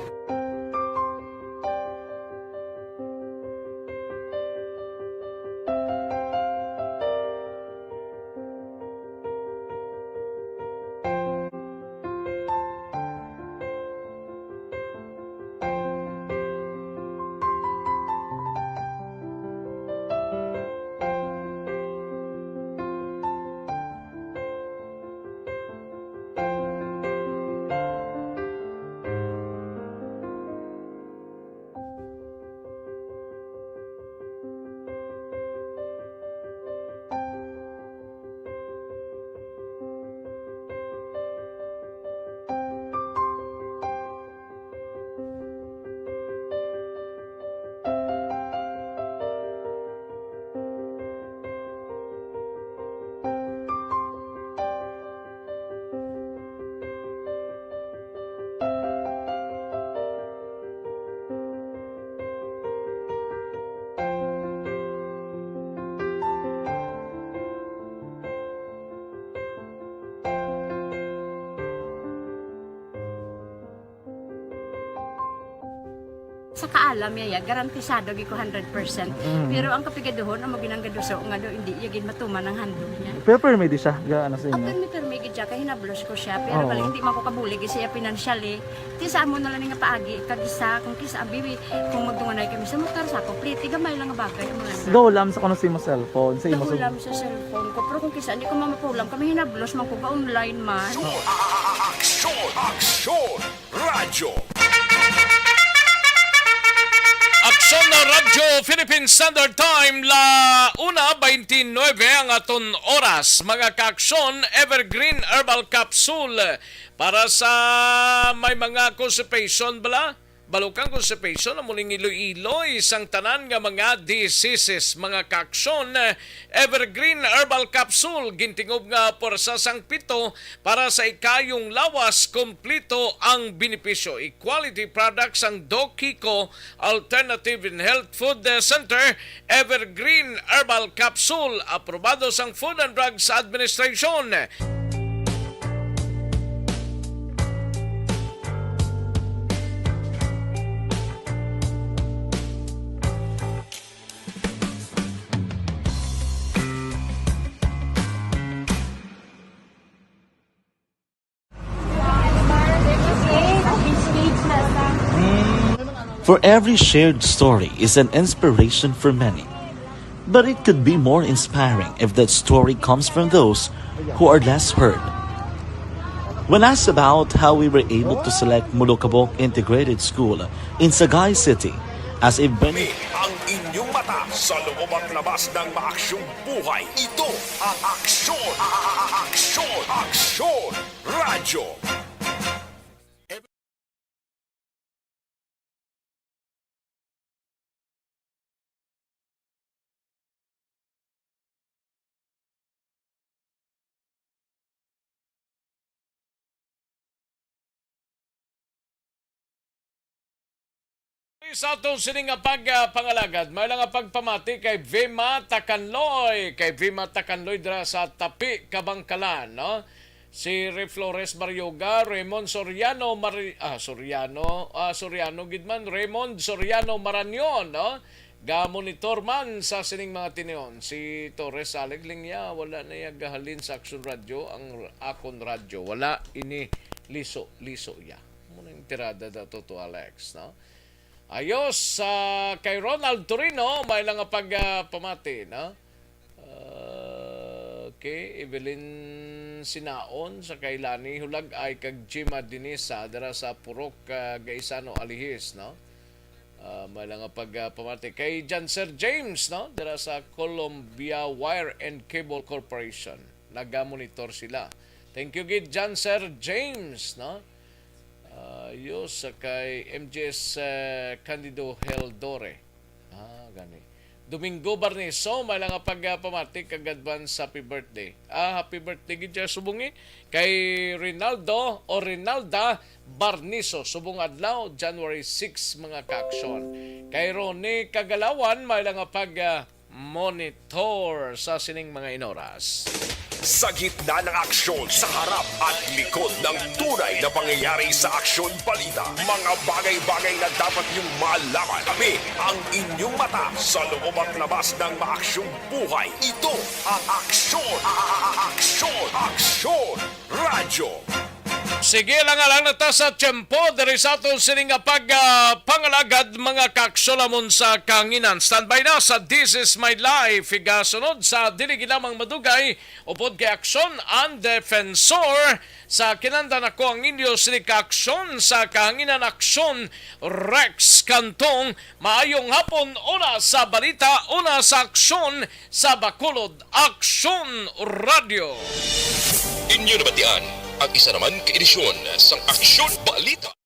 L: Sa kaalam yaya, garantisado gi ko 100%. Pero ang kapigaduhon, ang maginanggaduso, nga do, hindi yagin matuman ang handog niya.
M: Pero permedi siya, gaano sa inyo?
L: Ang permigid siya, kaya hinablos ko siya. Pero bali, hindi man ko kabulig siya financially. Tisa mo na lang nga paagi, kagisa, kung kisa ang bibi, kung magdunganay kami sa motor sa complete, gamay lang nga bagay.
M: Gaulam sa kuno sa imo cellphone, sa imo
L: Gaulam sa cellphone ko. Pero kung kisa, hindi ko mamapulam, kami hinablos man ko ba online man.
B: Aksyon! Aksyon! Radyo!
C: Aksyon na Radyo Philippine Standard Time la 1:29 ang aton oras. Mga kaaksyon, Evergreen Herbal Capsule para sa may mga constipation bala. Balukang constipation na muling iloy-iloy isang tanan nga mga diseases. Mga kaaksyon, Evergreen Herbal Capsule gintingob nga porsa sang pito para sa ikayong lawas kompleto ang benepisyo. Equality products ang Dokiko Alternative and Health Food Center. Evergreen Herbal Capsule aprobado sang Food and Drugs Administration.
D: For every shared story is an inspiration for many. But it could be more inspiring if that story comes from those who are less heard. When asked about how we were able to select Mulukabok Integrated School in Sagay City as a
B: Ang inyong mata sa loob at labas ng maaksyong buhay. Ito ang Aksyon! Aksyon! Aksyon! Radyo!
C: Sa atong sining nga pagpangalagad, may lang nga pagpamati kay Vima Takanloy. Kay Vima Takanloy dira sa Tapi, Kabangkalan, no? Si Re Flores Marioga, Raymond Soriano, Soriano Gidman, Raymond Soriano Maranyon, no? Ga-monitor man sa sining mga tinion. Si Torres Aleg Lingya, wala na gahalin sa Aksyon Radio, ang akon radyo. Wala ini liso ya. Muna yung tirada dato to Alex, no? Ayos kay Ronald Torino, may lang nga pagpamati, no? Okay, Evelyn Sinaon sa kailani hulag ay kag Jima Dinisa dara sa Purok Gaisano Alihis, no? May lang nga pagpamati kay Janser James, no? Dara sa Columbia Wire and Cable Corporation. Naga-monitor sila. Thank you gid Janser James, no? Yos kay MJS Candido Heldore. Gani. Domingo Barniso, may lang nga pagpamati kag advance happy birthday. Happy birthday gid subungi kay Rinaldo o Rinalda Barniso. Subong adlaw January 6 mga kaaksyon. Kay Ronnie Kagalawan, may lang nga monitor sa sining mga inoras.
B: Sa gitna ng aksyon, sa harap at likod ng tunay na pangyayari sa Aksyon Balita. Mga bagay-bagay na dapat niyong malaman. Kami ang inyong mata sa loob at labas ng maaksyong buhay. Ito ang Aksyon! Aksyon! Aksyon! Radyo!
C: Sige lang na ta sa tiyempo diri sa atong sining nga pangalagad mga kaksolamon sa kanginan. Standby na sa This Is My Life. Igasunod sa dili ginamang madugay upod kay Aksyon ang Defensor sa kinanda na ko ang inyo sining kaaksyon sa kanginan Aksyon Rex Cantong. Maayong hapon, una sa balita, una sa Aksyon sa Bacolod Aksyon Radio.
A: Inyo nabatian ang isa naman ka edisyon sang Aksyon Balita.